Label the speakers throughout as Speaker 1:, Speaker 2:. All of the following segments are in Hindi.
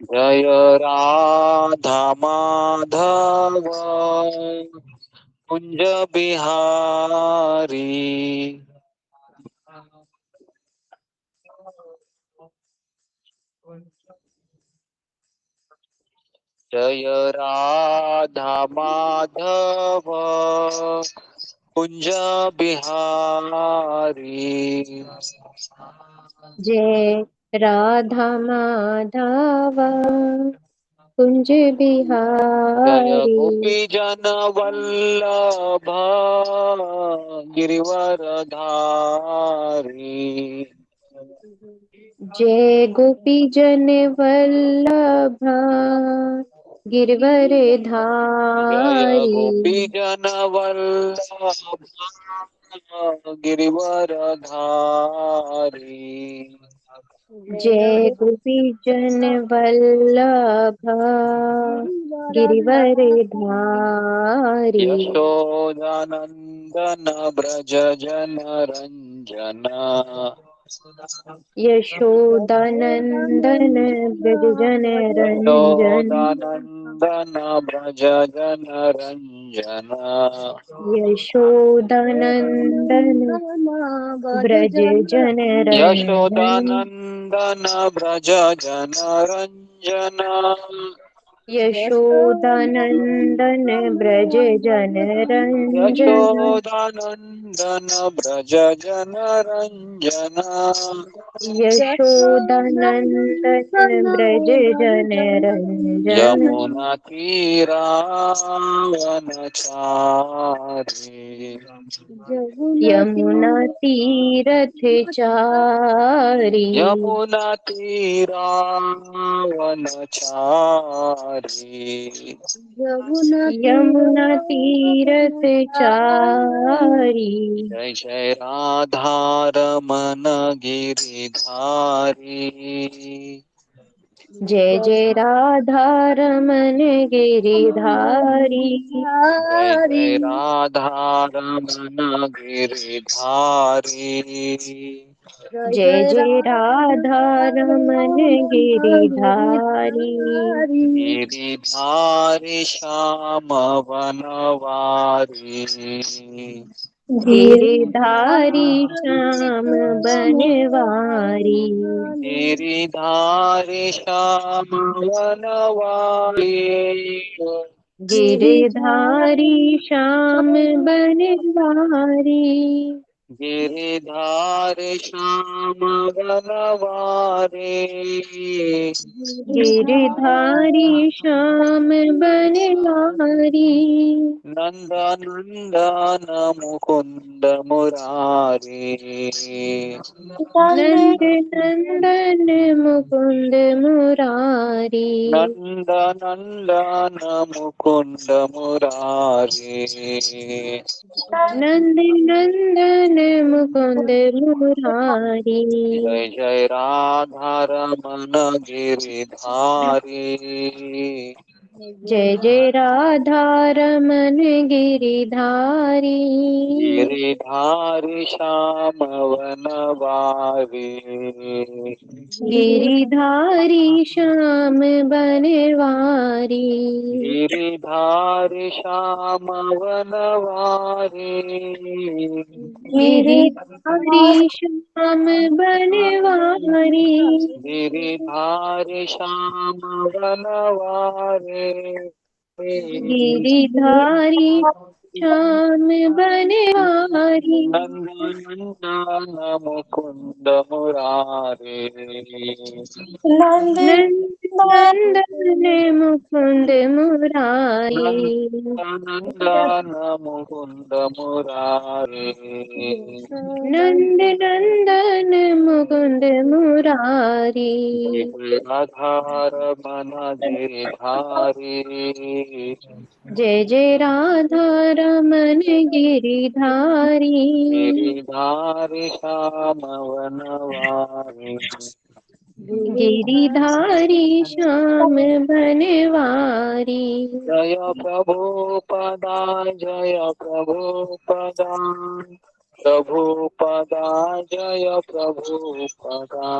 Speaker 1: जय राधा माधव कुंज बिहारी। जय राधा माधव कुंज बिहारी।
Speaker 2: जय राधा माधव कुंज
Speaker 1: जय
Speaker 2: बिहारी।
Speaker 1: गोपी जन वल्लभ गिरिवरधारी।
Speaker 2: जय गोपी जन वल्लभ गिरवर
Speaker 1: जय
Speaker 2: धारी।
Speaker 1: गोपी जन वल्लभ गिरिवरधारी।
Speaker 2: जय गोपी जन वल्लभ गिरवर धारी।
Speaker 1: यशोदानंदन ब्रज जन रंजन।
Speaker 2: यशोदानंदन ब्रज जन रंजन।
Speaker 1: यशोदानंदन ब्रज जन रंजन।
Speaker 2: यशोदानंदन ब्रज जन रंजन।
Speaker 1: यशोदानंदन ब्रज जन रंजन।
Speaker 2: यशोदानंदन ब्रज जन रंजन।
Speaker 1: यशोदानंदन ब्रज जन रंजन।
Speaker 2: यशोदानंदन ब्रज जन रंजन।
Speaker 1: यमुना तीरावनचारी।
Speaker 2: यमुना तीरथ चारी।
Speaker 1: यमुना तीरावनचारी।
Speaker 2: यमुना तीरथ चारी।
Speaker 1: जय जय राधा रमन गिरिधारी।
Speaker 2: जय जय राधा रमन गिरिधारी।
Speaker 1: जय जय राधा रमन गिरिधारी।
Speaker 2: जय जय राधा रमन गिरिधारी।
Speaker 1: गिरिधारी श्याम वनवारी।
Speaker 2: गिरिधारी श्याम बनवारी।
Speaker 1: गिरिधारी श्याम वनवारी।
Speaker 2: गिरिधारी श्याम बनवारी।
Speaker 1: गिरिधारी श्याम वनवारी।
Speaker 2: गिरिधारी श्याम बनवारी।
Speaker 1: नंदनंदन मुकुंद मुरारी।
Speaker 2: नंद नंदन मुकुंद मुरारी।
Speaker 1: नंदनंदन मुकुंद मुरारी।
Speaker 2: नंद नंदन मुकुंद मुरारी।
Speaker 1: जय जय राधा रमन गिरिधारी।
Speaker 2: जय जय राधा रमन गिरिधारी।
Speaker 1: गिरिधारी श्याम वनवारी।
Speaker 2: गिरिधारी श्याम बनवारी।
Speaker 1: गिरिधारी श्याम वनवारी।
Speaker 2: गिरिधारी श्याम बनवारी।
Speaker 1: गिरिधारी श्याम वनवारी।
Speaker 2: गिरिधारी श्याम बनवारी।
Speaker 1: नंदनंदन मुकुंद मुरारी।
Speaker 2: नंद नंदन मुकुंद मुरारी।
Speaker 1: नंदनंदन मुकुंद मुरारी।
Speaker 2: नंद नंदन मुकुंद मुरारी।
Speaker 1: आधार मन गिरधारी।
Speaker 2: जय जय राधा रमन गिरिधारी।
Speaker 1: गिरिधारी श्याम वनवारी।
Speaker 2: गिरिधारी श्याम बनवारी।
Speaker 1: जय प्रभु पदा जय प्रभु पदा। प्रभुपदा जय प्रभुपदा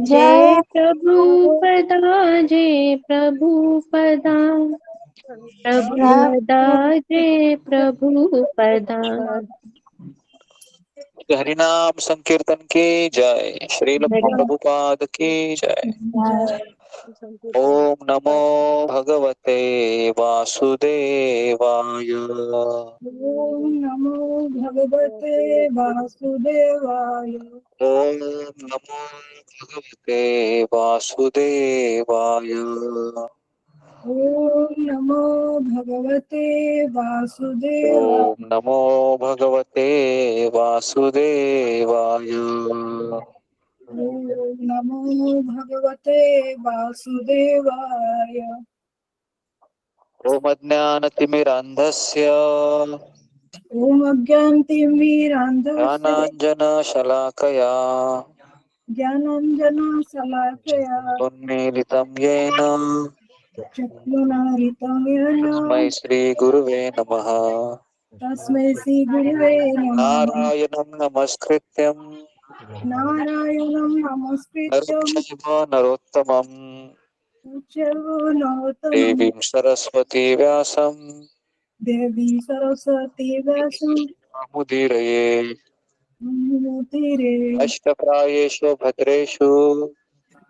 Speaker 2: जय प्रभुपदा जय प्रभुपदा प्रभुपदा जय प्रभुपदा।
Speaker 1: हरिनाम संकीर्तन की जय। श्रील प्रभुपाद की जय। ओम नमो भगवते वासुदेवाय।
Speaker 3: ओम नमो भगवते वासुदेवाय।
Speaker 1: ओम नमो भगवते वासुदेवाय।
Speaker 3: ओम नमो भगवते वासुदेवाय।
Speaker 1: ओम नमो भगवते वासुदेवाय।
Speaker 3: ओम नमो भगवते वासुदेवाय।
Speaker 1: ओम अज्ञानतिमिरान्धस्य
Speaker 3: ओम अज्ञानतिमिरान्धस्य
Speaker 1: ज्ञानाञ्जनशलाकया
Speaker 3: ज्ञानाञ्जनशलाकया
Speaker 1: उन्मीलितं येन
Speaker 3: चक्षुरुन्मीलितं
Speaker 1: तस्मै श्रीगुरुवे नमः।
Speaker 3: तस्मै श्रीगुरुवे नमः।
Speaker 1: नारायणं नमस्कृत्यं
Speaker 3: नारायणं
Speaker 1: नरं
Speaker 3: नमस्कृत्य
Speaker 1: चैव नरोत्तमं
Speaker 3: उच्चैर्नोत्तमं
Speaker 1: देवीं सरस्वती व्यासं
Speaker 3: देवी सरस्वती व्यासं
Speaker 1: मुदीरये।
Speaker 3: मुनिरे।
Speaker 1: अष्टप्रायेषु भद्रेषु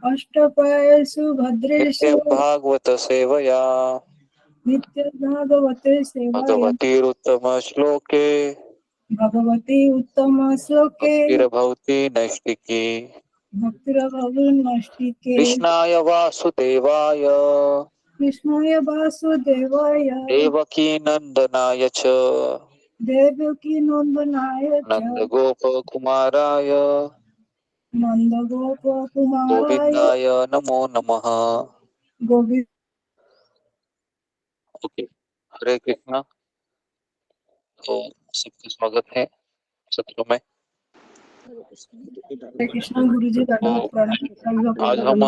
Speaker 3: अष्टपायसु भद्रेषु
Speaker 1: नित्यं भागवत सेवया
Speaker 3: नित्यभागवते सेवाय
Speaker 1: भगवतीरुत्तमश्लोके
Speaker 3: भगवती उत्तमश्लोके
Speaker 1: भक्तिर्भवति नैष्टिकी।
Speaker 3: भक्तिरभवन्नष्टिके।
Speaker 1: कृष्णाय वासुदेवाय
Speaker 3: कृष्णाय वासुदेवाय
Speaker 1: देवकी नंदनाय च
Speaker 3: देवकी नन्दनाय च
Speaker 1: नंदगोपकुमाराय
Speaker 3: नन्दगोपकुमाराय
Speaker 1: गोविंदाय नमो नमः।
Speaker 3: गोविन्द।
Speaker 1: ओके, हरे कृष्णा। तो सबका स्वागत है सत्र में।
Speaker 3: हरे कृष्ण गुरु जी,
Speaker 1: तो
Speaker 3: दंडवत प्रणाम।
Speaker 1: आज हम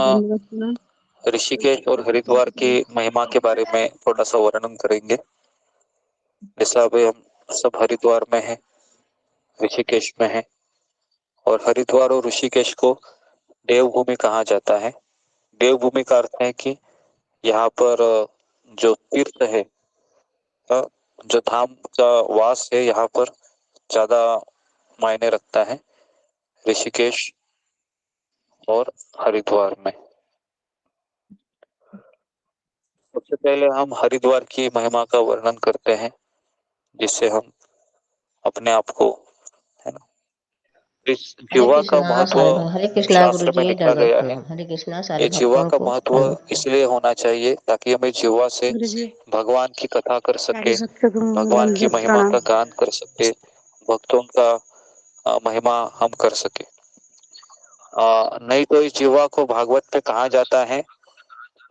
Speaker 1: ऋषिकेश और हरिद्वार की महिमा के बारे में थोड़ा सा वर्णन करेंगे। जैसा अभी हम सब हरिद्वार में हैं, ऋषिकेश में हैं, और हरिद्वार और ऋषिकेश को देवभूमि कहा जाता है। देवभूमि का अर्थ है कि यहाँ पर जो तीर्थ है, जो धाम का वास है, यहाँ पर ज्यादा मायने रखता है ऋषिकेश और हरिद्वार में। सबसे पहले हम हरिद्वार की महिमा का वर्णन करते हैं, जिससे हम अपने आप को, है ना, इस
Speaker 4: हरे
Speaker 1: जीवा का
Speaker 4: कृष्णा
Speaker 1: महत्व
Speaker 4: सारे हरे कृष्णा गुरु
Speaker 1: शास्त्र में
Speaker 4: जी,
Speaker 1: लिखा
Speaker 4: दंडवत
Speaker 1: गया है।
Speaker 4: प्रणाम। हरे कृष्णा सारे
Speaker 1: ये जीवा
Speaker 4: भक्तों
Speaker 1: का
Speaker 4: को
Speaker 1: महत्व
Speaker 4: दंडवत प्रणाम।
Speaker 1: इसलिए होना चाहिए ताकि हमें जीवा से भगवान की कथा कर सके, भगवान की महिमा का गान कर सके, भक्तों का महिमा हम कर सके। नहीं तो इस जीवा को भागवत पे कहा जाता है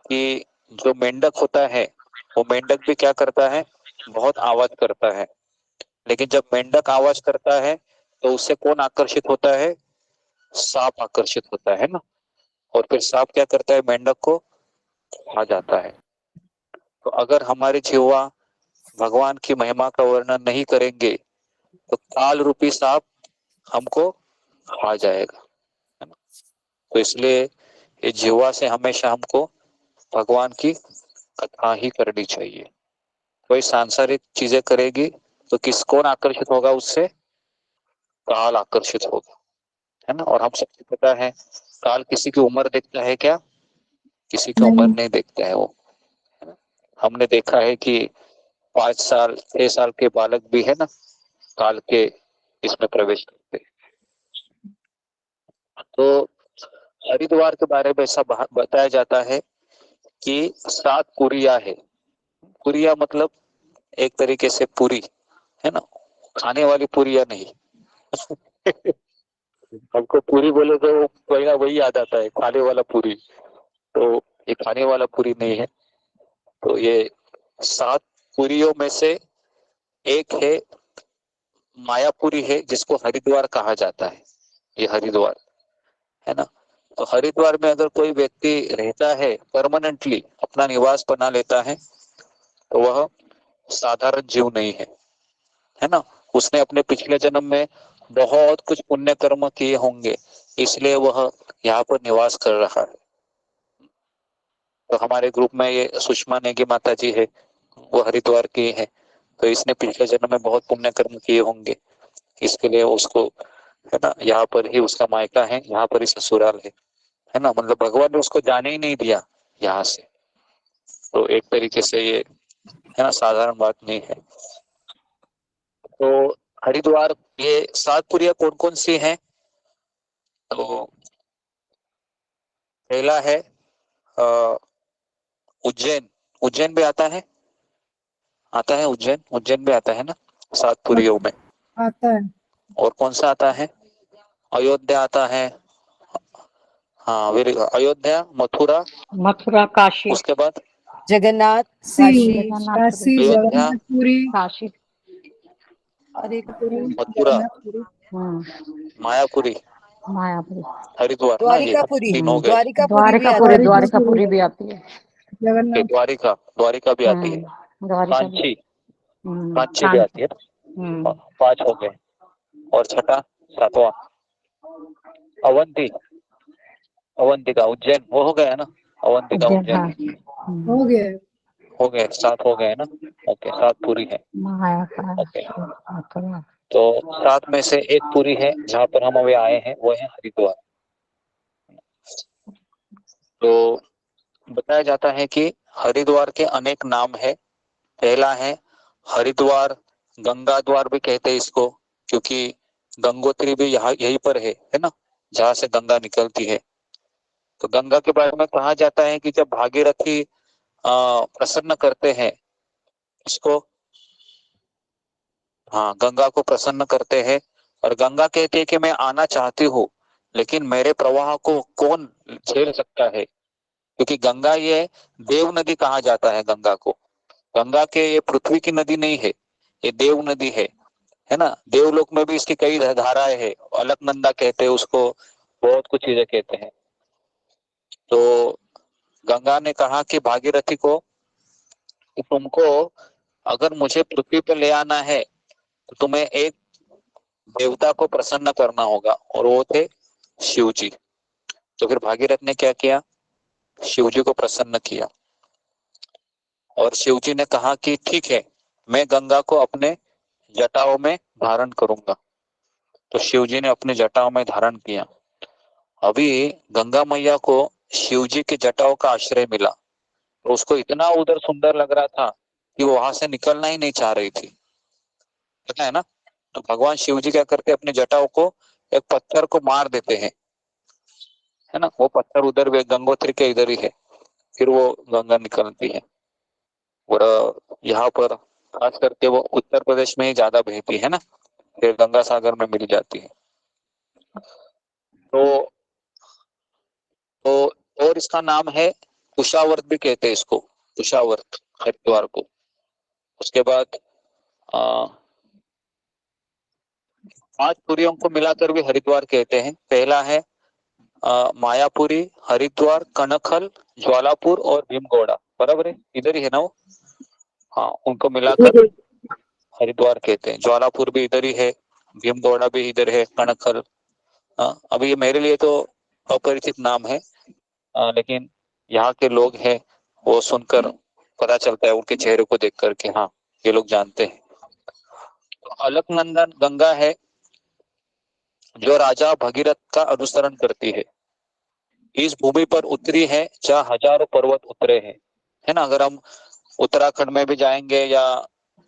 Speaker 1: कि जो मेंढक होता है वो मेंढक भी क्या करता है, बहुत आवाज करता है। लेकिन जब मेंढक आवाज करता है तो उससे कौन आकर्षित होता है, सांप आकर्षित होता है ना। और फिर सांप क्या करता है, मेंढक को खा जाता है। तो अगर हमारे जीवा भगवान की महिमा का वर्णन नहीं करेंगे तो काल रूपी सांप हमको खा जाएगा, है ना। तो इसलिए ये जीवा से हमेशा हमको भगवान की कथा ही करनी चाहिए। कोई सांसारिक चीजें करेगी तो किस कौन आकर्षित होगा उससे, काल आकर्षित होगा, है ना। और हम सबको पता है काल किसी की उम्र देखता है क्या, किसी की उम्र
Speaker 3: नहीं।
Speaker 1: नहीं देखता है वो, है ना। हमने देखा है कि 5 साल 6 साल के बालक भी है ना, काल के इसमें प्रवेश करते हैं। तो हरिद्वार के बारे में ऐसा बताया जाता है कि 7 कुरिया है। कुरिया मतलब एक तरीके से पूरी, है ना, खाने वाली पूरिया नहीं। हमको पूरी बोले तो पहला वही याद आता है, खाने वाला पूरी। तो ये खाने वाला पूरी नहीं है। तो ये 7 पुरियों में से एक है, मायापुरी है, जिसको हरिद्वार कहा जाता है। ये हरिद्वार, है ना। तो हरिद्वार में अगर कोई व्यक्ति रहता है, परमानेंटली अपना निवास बना लेता है, तो वह साधारण जीव नहीं है, है ना। उसने अपने पिछले जन्म में बहुत कुछ पुण्य कर्म किए होंगे, इसलिए वह यहाँ पर निवास कर रहा है। तो हमारे ग्रुप में ये सुषमा नेगी माता जी है, वो हरिद्वार की है। तो इसने पिछले जन्म में बहुत पुण्य कर्म किए होंगे, इसके लिए उसको, है ना, यहाँ पर ही उसका मायका है, यहाँ पर ही ससुराल है ना। मतलब भगवान ने उसको जाने ही नहीं दिया यहाँ से। तो एक तरीके से ये, है ना, साधारण बात नहीं है। तो हरिद्वार, ये 7 पुरिया कौन कौन सी हैं? तो पहला है उज्जैन। उज्जैन भी आता है, आता है उज्जैन, उज्जैन भी आता है ना 7 पुरियों में।
Speaker 3: आता है।
Speaker 1: और कौन सा आता है? अयोध्या आता है। हाँ, वेरी गुड। अयोध्या, मथुरा,
Speaker 4: मथुरा, काशी,
Speaker 1: उसके बाद
Speaker 5: जगन्नाथ,
Speaker 3: काशी,
Speaker 5: काशी,
Speaker 3: काशी,
Speaker 1: अयोध्या,
Speaker 3: जगन्नाथपुरी,
Speaker 4: काशी।
Speaker 5: और एक
Speaker 1: मथुरा,
Speaker 3: जगन्नाथपुरी,
Speaker 1: मायापुरी,
Speaker 4: मायापुरी,
Speaker 1: हरिद्वार ना, ये
Speaker 5: द्वारिकापुरी।
Speaker 1: 3 हो गए।
Speaker 5: द्वारिकापुरी भी आता
Speaker 4: द्वारिकापुरी,
Speaker 5: है।
Speaker 4: द्वारिकापुरी भी आती है।
Speaker 1: ये
Speaker 3: जगन्नाथ,
Speaker 1: द्वारिका, द्वारिका भी आती है।
Speaker 4: द्वारिका भी।
Speaker 1: कांची, कांची भी आती है। 5 हो गए। और छठा, 7वां अवंती, अवंतिका, उज्जैन, वो हो गया ना, अवंतिका
Speaker 4: उज्जैन,
Speaker 1: उज्जैन
Speaker 4: हाँ।
Speaker 3: हो गया।
Speaker 1: हो गए, 7 हो गए ना। ओके, 7 पूरी है। ओके,
Speaker 4: मथुरा।
Speaker 1: तो 7 में से एक पूरी है जहाँ पर हम अभी आए हैं, वो है हरिद्वार। तो बताया जाता है कि हरिद्वार के अनेक नाम है। पहला है हरिद्वार, गंगा द्वार भी कहते हैं इसको, क्योंकि गंगोत्री भी यहाँ यहीं पर है ना, जहाँ से गंगा निकलती है। तो गंगा के बारे में कहा जाता है कि जब भागीरथी प्रसन्न करते हैं इसको, हाँ, गंगा को प्रसन्न करते हैं, और गंगा कहती है कि मैं आना चाहती हूँ, लेकिन मेरे प्रवाह को कौन झेल सकता है, क्योंकि गंगा ये देव नदी कहा जाता है गंगा को। गंगा के ये पृथ्वी की नदी नहीं है, ये देव नदी है ना। देवलोक में भी इसकी कई धाराएं है, अलकनंदा कहते हैं उसको, बहुत कुछ चीजें कहते हैं। तो गंगा ने कहा कि भागीरथी को कि तुमको अगर मुझे पृथ्वी पर ले आना है तो तुम्हें एक देवता को प्रसन्न करना होगा, और वो थे शिव जी। तो फिर भागीरथ ने क्या किया? शिव जी को प्रसन्न किया, और शिव जी ने कहा कि ठीक है, मैं गंगा को अपने जटाओं में धारण करूंगा। तो शिव जी ने अपने जटाओं में धारण किया। अभी गंगा मैया को शिव जी के जटाओं का आश्रय मिला, तो उसको इतना उधर सुंदर लग रहा था कि वो वहां से निकलना ही नहीं चाह रही थी, पता है ना। तो भगवान शिव जी क्या करते हैं, अपने जटाओं को एक पत्थर को मार देते हैं, है ना। वो पत्थर उधर गंगोत्री के इधर ही है, फिर वो गंगा निकलती है। और यहाँ पर खास करके वो उत्तर प्रदेश में ही ज्यादा बहती है ना, फिर गंगा सागर में मिल जाती है। तो तो और इसका नाम है कुशावर्त भी कहते हैं इसको, कुशावर्त, हरिद्वार को। उसके बाद 5 पुरियों को मिलाकर भी हरिद्वार कहते हैं। पहला है मायापुरी, हरिद्वार, कनखल, ज्वालापुर और भीमगौड़ा, बराबर है, इधर ही है ना वो। हाँ, उनको मिलाकर हरिद्वार कहते हैं। ज्वालापुर भी इधर ही है, भीमगौड़ा भी इधर है, कनखल। अभी ये मेरे लिए तो अपरिचित नाम है, लेकिन यहाँ के लोग हैं, वो सुनकर पता चलता है उनके चेहरे को देख करके, हाँ, ये लोग जानते हैं। तो अलकनंदा गंगा है जो राजा भगीरथ का अनुसरण करती है। इस भूमि पर उतरी है जहाँ हजारों पर्वत उतरे हैं, है ना। अगर हम उत्तराखंड में भी जाएंगे या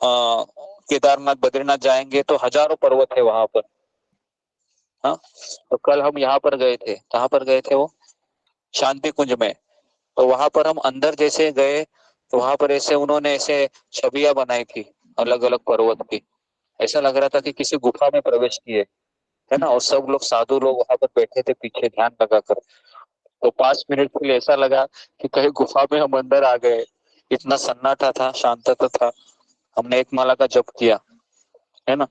Speaker 1: केदारनाथ, बद्रीनाथ जाएंगे तो हजारों पर्वत है वहां पर। हाँ, तो कल हम यहाँ पर गए थे, कहाँ पर गए थे वो, शांति कुंज में। तो वहां पर हम अंदर जैसे गए, तो वहां पर ऐसे उन्होंने ऐसे छवियां बनाई थी अलग अलग पर्वत की। ऐसा लग रहा था कि किसी गुफा में प्रवेश किए, है ना। और सब लोग, साधु लोग वहां पर बैठे थे पीछे ध्यान लगाकर। तो 5 मिनट के लिए ऐसा लगा कि कहीं गुफा में हम अंदर आ गए, इतना सन्नाटा था, शांतता था। हमने एक माला का जप किया, है ना।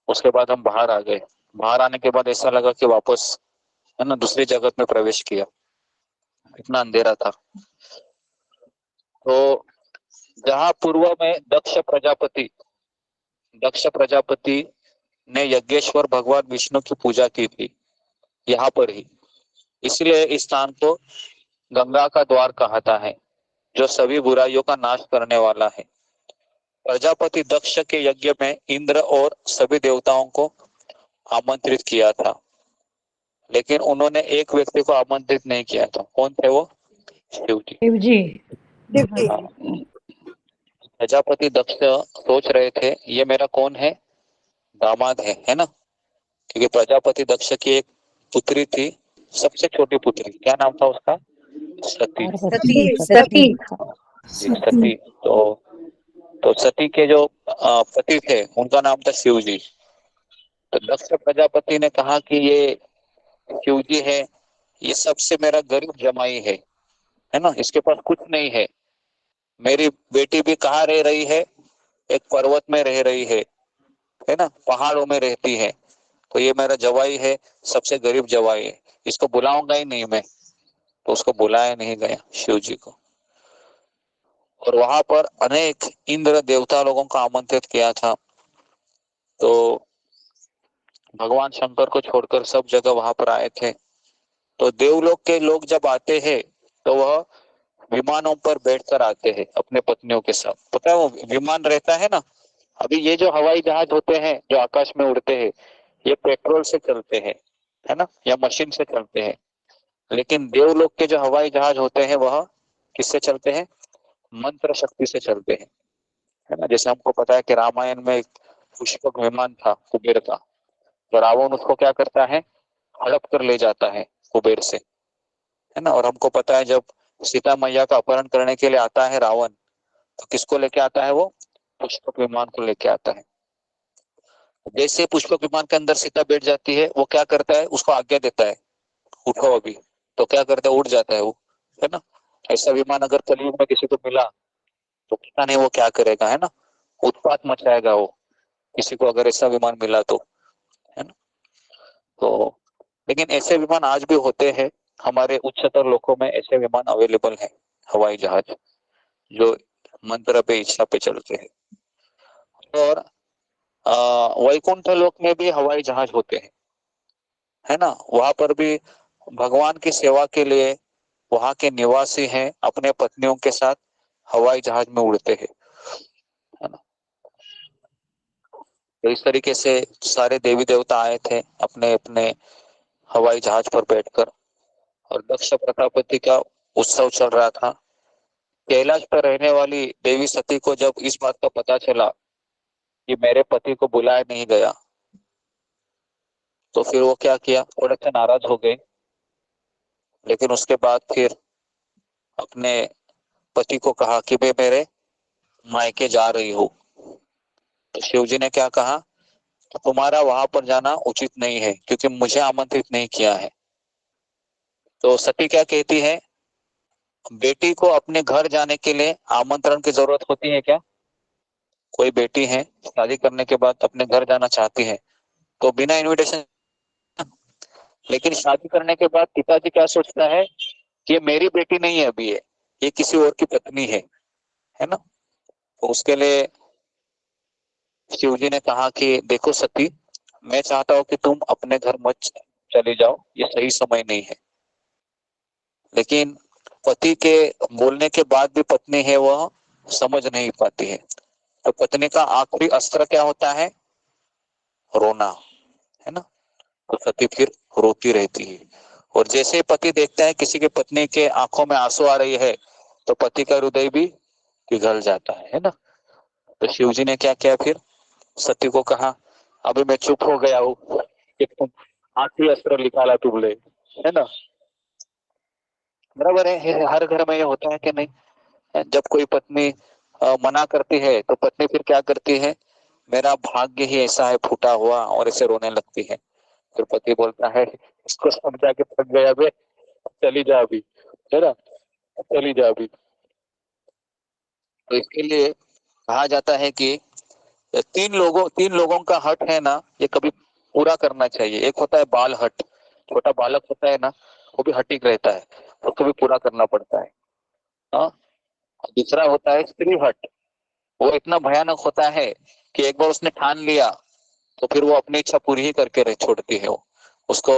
Speaker 1: उसके बाद हम बाहर आ गए। बाहर आने के बाद ऐसा लगा कि वापस, है ना, दूसरी जगत में प्रवेश किया, इतना अंधेरा था। तो जहाँ पूर्व में दक्ष प्रजापति, दक्ष प्रजापति ने यज्ञेश्वर भगवान विष्णु की पूजा की थी यहाँ पर ही, इसलिए इस स्थान को गंगा का द्वार कहता है, जो सभी बुराइयों का नाश करने वाला है। प्रजापति दक्ष के यज्ञ में इंद्र और सभी देवताओं को आमंत्रित किया था, लेकिन उन्होंने एक व्यक्ति को आमंत्रित नहीं किया था। कौन थे वो? शिव जी।
Speaker 4: शिव जी।
Speaker 1: हाँ। प्रजापति दक्ष सोच रहे थे ये मेरा कौन है? दामाद है ना? क्योंकि प्रजापति दक्ष की एक पुत्री थी, सबसे छोटी पुत्री, क्या नाम था उसका? सती।
Speaker 2: सती।
Speaker 1: सती। तो सती के जो पति थे उनका नाम था शिव जी। तो दक्ष प्रजापति ने कहा कि ये शिव जी है, ये सबसे मेरा गरीब जमाई है ना, इसके पास कुछ नहीं है। मेरी बेटी भी कहाँ रह रही है? एक पर्वत में रह रही है ना, पहाड़ों में रहती है। तो ये मेरा जवाई है, सबसे गरीब जवाई है, इसको बुलाऊंगा ही नहीं मैं। तो उसको बुलाया नहीं गया शिव जी को। और वहां पर अनेक इंद्र देवता लोगों को आमंत्रित किया था। तो भगवान शंकर को छोड़कर सब जगह वहां पर आए थे। तो देवलोक के लोग जब आते हैं तो वह विमानों पर बैठकर आते हैं अपने पत्नियों के साथ। पता है वो विमान रहता है ना, अभी ये जो हवाई जहाज होते हैं जो आकाश में उड़ते हैं, ये पेट्रोल से चलते हैं, है ना, या मशीन से चलते हैं। लेकिन देवलोक के जो हवाई जहाज होते हैं वह किससे चलते हैं? मंत्र शक्ति से चलते हैं, है ना। जैसे हमको पता है कि रामायण में एक पुष्पक विमान था कुबेर का, तो रावण उसको क्या करता है? हड़प कर ले जाता है कुबेर से, है ना। और हमको पता है जब सीता मैया का अपहरण करने के लिए आता है रावण, तो किसको लेके आता है? वो पुष्पक विमान को लेके आता है। जैसे पुष्पक विमान के अंदर सीता बैठ जाती है, वो क्या करता है? उसको आज्ञा देता है उठो अभी। तो क्या करता है? उठ जाता है वो, है ना। ऐसा विमान अगर कलयुग में किसी को मिला तो पता नहीं वो क्या करेगा, है ना। उत्पात मचाएगा वो, किसी को अगर ऐसा विमान मिला तो, है ना। तो लेकिन ऐसे विमान आज भी होते हैं, हमारे उच्चतर लोकों में ऐसे विमान अवेलेबल है, हवाई जहाज जो मंत्र पे, इच्छा पे चलते हैं। और वैकुंठ लोक में भी हवाई जहाज होते हैं, है ना। वहां पर भी भगवान की सेवा के लिए वहां के निवासी हैं अपने पत्नियों के साथ हवाई जहाज में उड़ते हैं, है ना। तो इस तरीके से सारे देवी देवता आए थे अपने अपने हवाई जहाज पर बैठकर, और दक्ष प्रजापति का उत्सव चल रहा था। कैलाश पर रहने वाली देवी सती को जब इस बात का पता चला कि मेरे पति को बुलाया नहीं गया, तो फिर वो क्या किया? थोड़े से नाराज हो गए। लेकिन उसके बाद फिर अपने पति को कहा कि मैं मेरे मायके जा रही हूँ। तो शिव जी ने क्या कहा? तुम्हारा वहां पर जाना उचित नहीं है, क्योंकि मुझे आमंत्रित नहीं किया है। तो सती क्या कहती है? बेटी को अपने घर जाने के लिए आमंत्रण की जरूरत होती है क्या? कोई बेटी है शादी करने के बाद अपने घर जाना चाहती है तो बिना इनविटेशन। लेकिन शादी करने के बाद पिताजी क्या सोचता है कि ये मेरी बेटी नहीं है, अभी ये किसी और की पत्नी है ना। तो उसके लिए शिव जी ने कहा कि देखो सती, मैं चाहता हूं कि तुम अपने घर मत चले जाओ, ये सही समय नहीं है। लेकिन पति के बोलने के बाद भी पत्नी है वह समझ नहीं पाती है। तो पत्नी का आखिरी अस्त्र क्या होता है? रोना, है ना। तो सती फिर रोती रहती है। और जैसे ही पति देखता है किसी के पत्नी के आंखों में आंसू आ रही है, तो पति का हृदय भी पिघल जाता है ना। तो शिव जी ने क्या किया फिर? सती को कहा अभी मैं चुप हो गया हूँ कि तुम आखिरी अस्त्र निकाला तुमने, है ना। बराबर है, हर घर में ये होता है कि नहीं? जब कोई पत्नी मना करती है तो पत्नी फिर क्या करती है? मेरा भाग्य ही ऐसा है फूटा हुआ, और ऐसे रोने लगती है। फिर पति बोलता है इसको समझा के थक गया बे, चली जा अभी, है ना, चली जा अभी। तो इसके लिए कहा जाता है कि तीन लोगों का हट है ना, ये कभी पूरा करना चाहिए। एक होता है बाल हट, छोटा बालक होता है ना, वो भी हटिक रहता है, उसको भी पूरा करना पड़ता है। हाँ। दूसरा होता है स्त्री हट, वो इतना भयानक होता है कि एक बार उसने ठान लिया तो फिर वो अपनी इच्छा पूरी ही करके रह छोड़ती है वो, उसको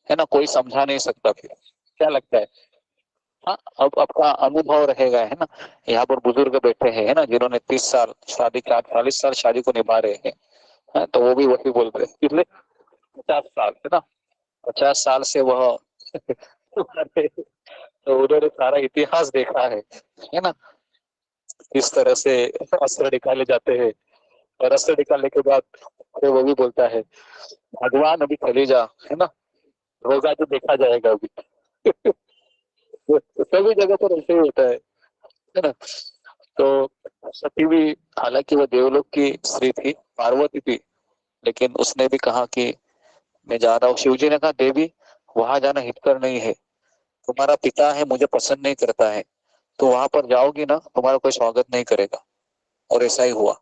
Speaker 1: है ना कोई समझा नहीं सकता। फिर क्या लगता है? हाँ, अब आपका अनुभव रहेगा है ना। यहाँ पर बुजुर्ग बैठे हैं है ना, जिन्होंने 30 साल शादी, 40 साल शादी को निभा रहे हैं, हाँ, तो वो भी वही बोल रहे हैं। कितने? 50 साल है ना, 50 साल से वह तो उन्होंने सारा इतिहास देखा है ना, किस तरह से अस्त्र निकाले जाते हैं, और अस्त्र निकालने के बाद फिर वो भी बोलता है भगवान अभी चले जा, है ना, होगा तो देखा जाएगा अभी। सभी जगह पर ऐसे ही होता है ना। तो सती भी, हालांकि वो देवलोक की स्त्री थी, पार्वती थी, लेकिन उसने भी कहा कि मैं जा रहा हूँ। शिव जी ने कहा देवी वहां जाना हितकर नहीं है, तुम्हारा पिता है मुझे पसंद नहीं करता है, तो वहां पर जाओगी ना तुम्हारा कोई स्वागत नहीं करेगा। और ऐसा ही हुआ,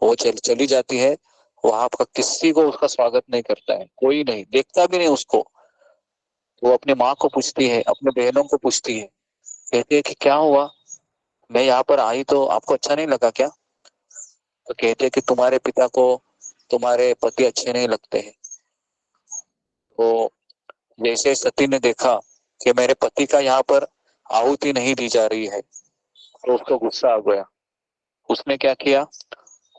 Speaker 1: वो चली जाती है वहां पर, किसी को उसका स्वागत नहीं करता है, कोई नहीं देखता भी नहीं उसको। वो अपनी माँ को पूछती है, अपने बहनों को पूछती है, कहती है कि क्या हुआ, मैं यहाँ पर आई तो आपको अच्छा नहीं लगा क्या? तो कहते हैं कि तुम्हारे पिता को तुम्हारे पति अच्छे नहीं लगते हैं। तो जैसे सती ने देखा कि मेरे पति का यहाँ पर आहुति नहीं दी जा रही है, तो उसको गुस्सा आ गया। उसने क्या किया,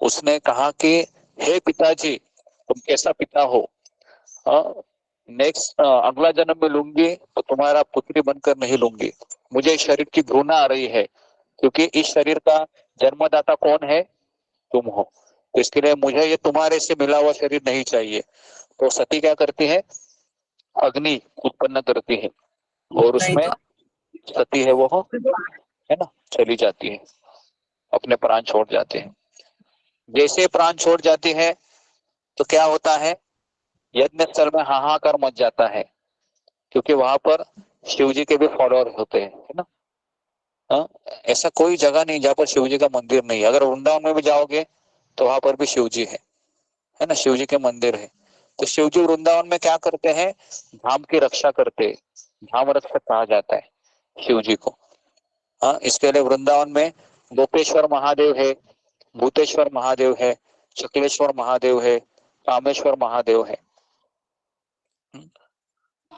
Speaker 1: उसने कहा कि हे पिताजी तुम कैसा पिता हो, नेक्स्ट अगला जन्म में लूंगी तो तुम्हारा पुत्री बनकर नहीं लूंगी, मुझे इस शरीर की घृणा आ रही है, क्योंकि इस शरीर का जन्मदाता कौन है, तुम हो, तो इसके लिए मुझे ये तुम्हारे से मिला हुआ शरीर नहीं चाहिए। तो सती क्या करती है, अग्नि उत्पन्न करती है, और उसमें सती है वो है ना चली जाती है, अपने प्राण छोड़ जाते हैं। जैसे प्राण छोड़ जाती है तो क्या होता है, यज्ञ स्थल में हाहाकार मच जाता है, क्योंकि वहां पर शिव जी के भी फॉलोअर होते हैं है ना। हाँ, ऐसा कोई जगह नहीं जहाँ पर शिव जी का मंदिर नहीं है। अगर वृंदावन में भी जाओगे तो वहां पर भी शिव जी है ना, शिव जी के मंदिर है। तो शिव जी वृंदावन में क्या करते हैं, धाम की रक्षा करते हैं, धाम रक्षक कहा जाता है शिव जी को। हाँ, इसके लिए वृंदावन में गोपेश्वर महादेव है, भूतेश्वर महादेव है, चकलेश्वर महादेव है, कामेश्वर महादेव है।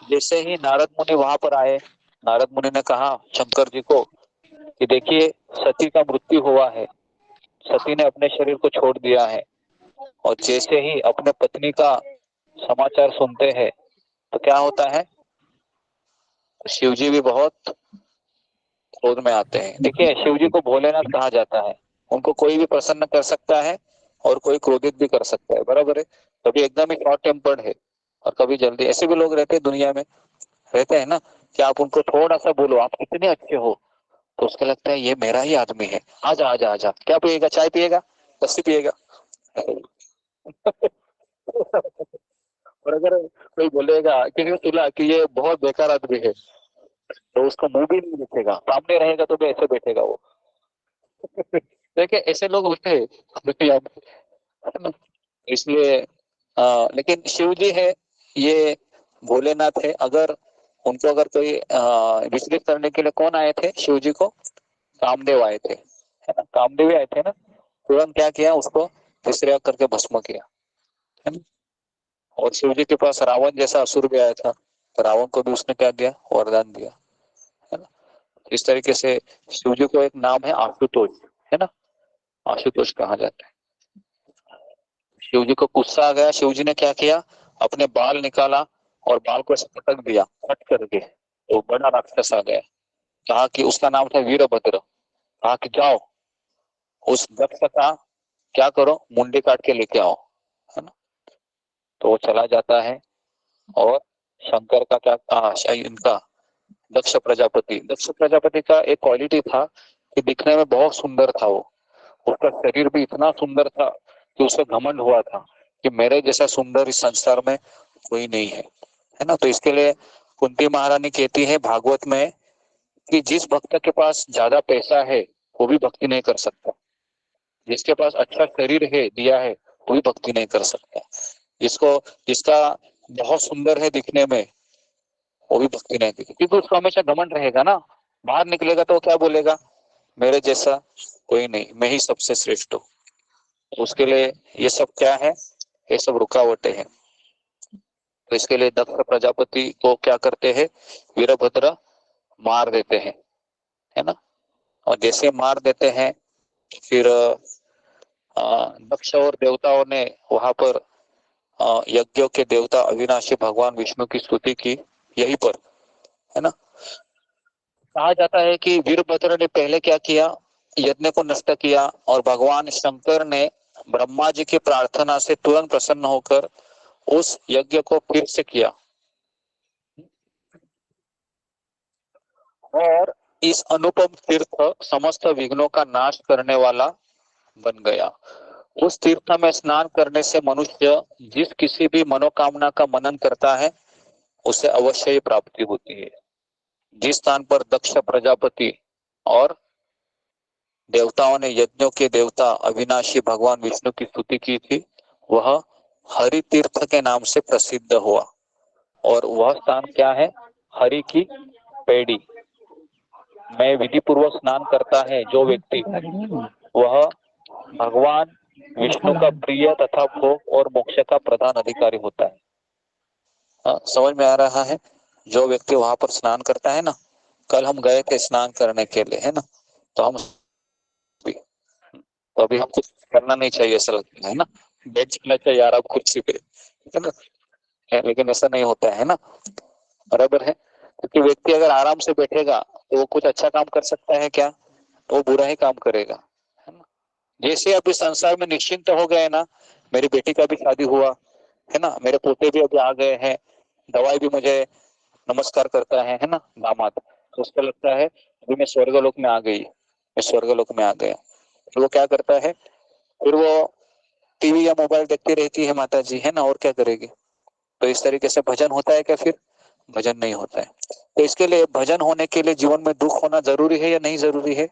Speaker 1: जैसे ही नारद मुनि वहां पर आए, नारद मुनि ने कहा शंकर जी को कि देखिए सती का मृत्यु हुआ है, सती ने अपने शरीर को छोड़ दिया है, और जैसे ही अपने पत्नी का समाचार सुनते हैं तो क्या होता है, शिव जी भी बहुत क्रोध में आते हैं। देखिए शिव जी को भोलेनाथ कहा जाता है, उनको कोई भी प्रसन्न कर सकता है और कोई क्रोधित भी कर सकता है, बराबर है। कभी एकदम ही शॉर्ट टेम्पर्ड है और कभी जल्दी, ऐसे भी लोग रहते हैं दुनिया में, रहते हैं ना, कि आप उनको थोड़ा सा बोलो आप कितने अच्छे हो तो उसको लगता है ये मेरा ही आदमी है, आजा आजा आजा, क्या पिएगा, चाय पिएगा, लस्सी पिएगा। और अगर कोई बोलेगा कि तुला कि ये बहुत बेकार आदमी है, तो उसका मुंह भी नहीं दिखेगा, सामने रहेगा तो भी ऐसे बैठेगा वो। देखिए ऐसे लोग होते हैं दुनिया में, है ना? इसलिए लेकिन शिव जी है, ये भोलेनाथ है। अगर उनको अगर कोई विचलित करने के लिए कौन आए थे शिव जी को, कामदेव आए थे, है ना, कामदेव ही आए थे ना, तुरंत क्या किया, उसको तीसरे करके भस्म किया, है ना। और शिव जी के पास रावण जैसा असुर भी आया था, तो रावण को भी उसने क्या दिया, वरदान दिया, है ना। इस तरीके से शिव जी को एक नाम है आशुतोष, है ना, आशुतोष कहा जाता है। शिव जी को गुस्सा आ गया, शिव जी ने क्या किया, अपने बाल निकाला और बाल को ऐसे पटक दिया, कट करके, तो बड़ा राक्षस आ गया। कहा कि उसका नाम था वीरभद्र, कहा कि जाओ उस दक्ष का क्या करो, मुंडी काट के लेके आओ, है ना। तो वो चला जाता है, और शंकर का क्या इनका दक्ष प्रजापति का एक क्वालिटी था कि दिखने में बहुत सुंदर था वो, उसका शरीर भी इतना सुंदर था कि उसे घमंड हुआ था कि मेरे जैसा सुंदर इस संसार में कोई नहीं है ना। तो इसके लिए कुंती महारानी कहती है भागवत में कि जिस भक्त के पास ज्यादा पैसा है वो भी भक्ति नहीं कर सकता, जिसके पास अच्छा शरीर है दिया है वो भी भक्ति नहीं कर सकता, जिसका बहुत सुंदर है दिखने में वो भी भक्ति नहीं करेगी, क्योंकि उसको हमेशा घमंड रहेगा ना। बाहर निकलेगा तो क्या बोलेगा, मेरे जैसा कोई नहीं, मैं ही सबसे श्रेष्ठ हूँ। उसके लिए ये सब क्या है, ये सब रुकावटें हैं। तो इसके लिए दक्ष प्रजापति को क्या करते हैं, वीरभद्र मार देते हैं, है ना। और जैसे मार देते हैं फिर दक्ष और देवताओं ने वहां पर यज्ञों के देवता अविनाशी भगवान विष्णु की स्तुति की यहीं पर, है ना। कहा जाता है कि वीरभद्र ने पहले क्या किया, यज्ञ को नष्ट किया, और भगवान शंकर ने ब्रह्मा जी की प्रार्थना से तुरंत प्रसन्न होकर उस यज्ञ को फिर से किया, और इस अनुपम तीर्थ समस्त विघ्नों का नाश करने वाला बन गया। उस तीर्थ में स्नान करने से मनुष्य जिस किसी भी मनोकामना का मनन करता है उसे अवश्य ही प्राप्ति होती है। जिस स्थान पर दक्ष प्रजापति और देवताओं ने यज्ञों के देवता अविनाशी भगवान विष्णु की स्तुति की थी वह हरि तीर्थ के नाम से प्रसिद्ध हुआ। और वह स्थान क्या है, हरि की पेड़ी में विधि पूर्वक स्नान करता है जो व्यक्ति, वह भगवान विष्णु का प्रिय तथा भोग और मोक्ष का प्रधान अधिकारी होता है। समझ में आ रहा है। जो व्यक्ति वहां पर स्नान करता है ना, कल हम गए थे स्नान करने के लिए, है ना, तो हम तो अभी हमको करना नहीं चाहिए ऐसा लगता है ना, बैठ जाना चाहिए यार आप कुर्सी पे, है ना, लेकिन ऐसा नहीं होता है ना, बराबर है। क्योंकि व्यक्ति अगर आराम से बैठेगा तो वो कुछ अच्छा काम कर सकता है क्या, तो वो बुरा ही काम करेगा, है ना। जैसे अभी संसार में निश्चिंत हो गए ना, मेरी बेटी का भी शादी हुआ, है ना, मेरे पोते भी अभी आ गए हैं, दवाई भी मुझे नमस्कार करता है ना दामाद, तो उसको लगता है अभी मैं स्वर्गलोक में आ गई, मैं स्वर्गलोक में आ गया। तो वो क्या करता है, फिर वो टीवी या मोबाइल देखती रहती है माता जी, है ना, और क्या करेगी। तो इस तरीके से भजन होता है क्या, फिर भजन नहीं होता है। तो इसके लिए भजन होने के लिए जीवन में दुख होना जरूरी है या नहीं जरूरी है,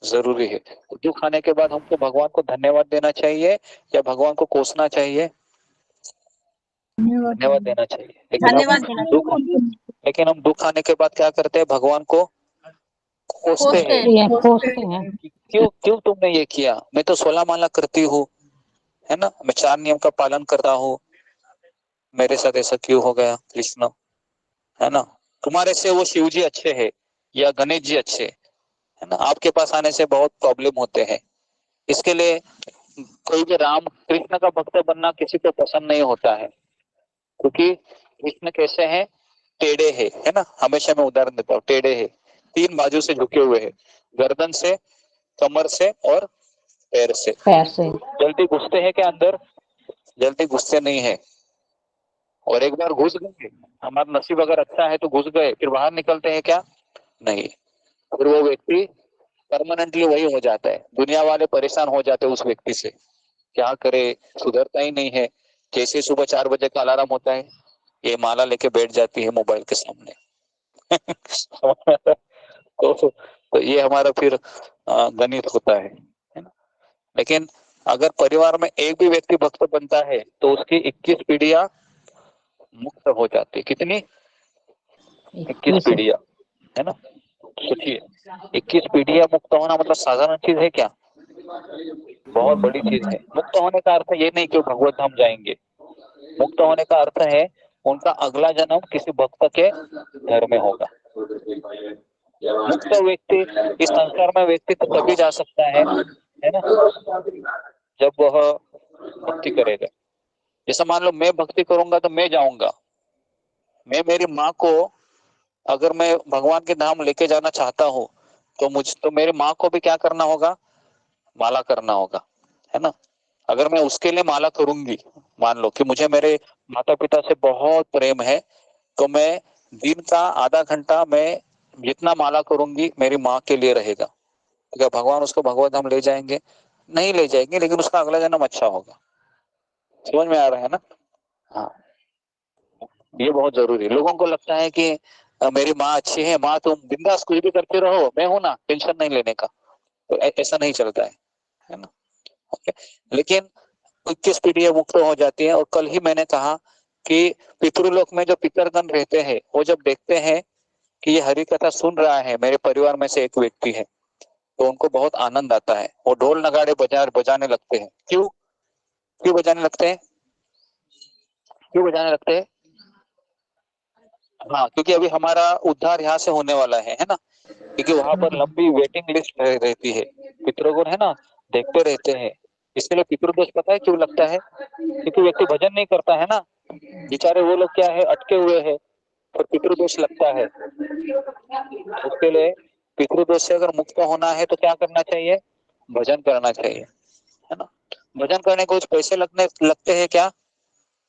Speaker 1: जरूरी है। तो दुख आने के बाद हमको भगवान को धन्यवाद देना चाहिए या भगवान को कोसना चाहिए, धन्यवाद देना चाहिए। लेकिन हम दुख आने के बाद क्या करते हैं, भगवान को कोसते हैं।
Speaker 4: कोसते हैं।
Speaker 1: क्यों क्यों तुमने ये किया, मैं तो 16 माला करती हूँ, है ना, मैं 4 नियम का पालन करता हूँ, मेरे साथ ऐसा क्यों हो गया कृष्ण, है ना। तुम्हारे से वो शिव जी अच्छे हैं या गणेश जी अच्छे, है ना, आपके पास आने से बहुत प्रॉब्लम होते हैं। इसके लिए कोई भी राम कृष्ण का भक्त बनना किसी को पसंद नहीं होता है, क्योंकि कृष्ण कैसे हैं, टेढ़े है ना। हमेशा मैं उदाहरण देता हूँ, टेढ़े है, 3 बाजू से झुके हुए हैं, गर्दन से, कमर से और पैर से। जल्दी घुसते हैं क्या अंदर, जल्दी घुसते नहीं है। और एक बार घुस गए, हमारा नसीब अगर अच्छा है तो घुस गए, फिर बाहर निकलते हैं क्या, नहीं। फिर वो व्यक्ति परमानेंटली वही हो जाता है, दुनिया वाले परेशान हो जाते हैं उस व्यक्ति से, क्या करे, सुधरता ही नहीं है। जैसे सुबह 4 बजे का अलार्म होता है, ये माला लेके बैठ जाती है मोबाइल के सामने। तो ये हमारा फिर गणित होता है ना। लेकिन अगर परिवार में एक भी व्यक्ति भक्त बनता है तो उसकी 21 पीढ़ियां मुक्त हो जाती है। कितनी, 21 पीढ़ियां, है ना। सोचिए 21 पीढ़ियां मुक्त होना मतलब साधारण चीज है क्या, बहुत बड़ी चीज है। मुक्त होने का अर्थ ये नहीं कि भगवत धाम जाएंगे, मुक्त होने का अर्थ है उनका अगला जन्म किसी भक्त के घर में होगा। मुक्त व्यक्ति इस संसार में व्यक्ति तो तभी जा सकता है ना, जब वह भक्ति करेगा। जैसे मान लो मैं भक्ति करूंगा तो मैं जाऊंगा, मैं मेरी माँ को अगर मैं भगवान के धाम लेके जाना चाहता हूँ तो मेरी माँ को भी क्या करना होगा, माला करना होगा, है ना। अगर मैं उसके लिए माला करूंगी, मान लो कि मुझे मेरे माता पिता से बहुत प्रेम है, तो मैं दिन का आधा घंटा मैं जितना माला करूंगी मेरी माँ के लिए रहेगा। तो क्या भगवान उसको भगवत धाम ले जाएंगे, नहीं ले जाएंगे, लेकिन उसका अगला जन्म अच्छा होगा। समझ में आ रहा है ना। हाँ, ये बहुत जरूरी है। लोगों को लगता है कि मेरी माँ अच्छी है, माँ तुम बिंदास कुछ भी करते रहो, मैं हूं ना, टेंशन नहीं लेने का। तो ऐसा नहीं चलता है ना। ओके, लेकिन 21 पीढ़ियां मुक्त हो जाती है। और कल ही मैंने कहा कि पितृलोक में जो पितरगण रहते हैं वो जब देखते हैं कि ये हरि कथा सुन रहा है, मेरे परिवार में से एक व्यक्ति है, तो उनको बहुत आनंद आता है, वो ढोल नगाड़े बजाने लगते हैं। क्यों क्यों बजाने लगते हैं? क्यों बजाने लगते हैं? हाँ, क्योंकि अभी हमारा उद्धार यहाँ से होने वाला है ना, क्योंकि वहां पर लंबी वेटिंग लिस्ट रहती है, पितृगण है ना, देखते रहते हैं। इसके लिए पितृदोष पता है क्यों लगता है? क्योंकि व्यक्ति भजन नहीं करता है ना, बेचारे वो लोग क्या है, अटके हुए हैं, और पितृदोष लगता है। उसके लिए पितृदोष से अगर मुक्त होना है तो क्या करना चाहिए? भजन करना चाहिए, है ना। भजन करने को कुछ पैसे लगते हैं क्या?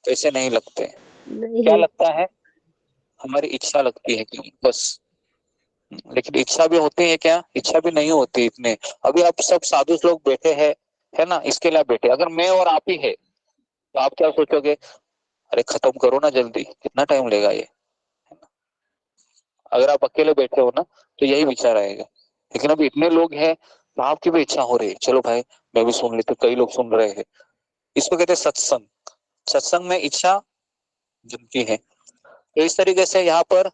Speaker 1: पैसे नहीं लगते। क्या
Speaker 2: नहीं।
Speaker 1: लगता है? हमारी इच्छा लगती है कि बस। लेकिन इच्छा भी होती है क्या? इच्छा भी नहीं होती इतने। अभी आप सब साधु लोग बैठे हैं, है ना, इसके लिए बैठे। अगर मैं और आप ही है तो आप क्या सोचोगे? अरे खत्म करो ना जल्दी, कितना टाइम लेगा ये। अगर आप अकेले बैठे हो ना तो यही विचार आएगा। लेकिन अब इतने लोग हैं तो आपकी भी इच्छा हो रही है, चलो भाई मैं भी सुन लेती हूँ, कई लोग सुन रहे हैं। इसको कहते हैं सत्संग। सत्संग में इच्छा जमती है। तो इस तरीके से यहाँ पर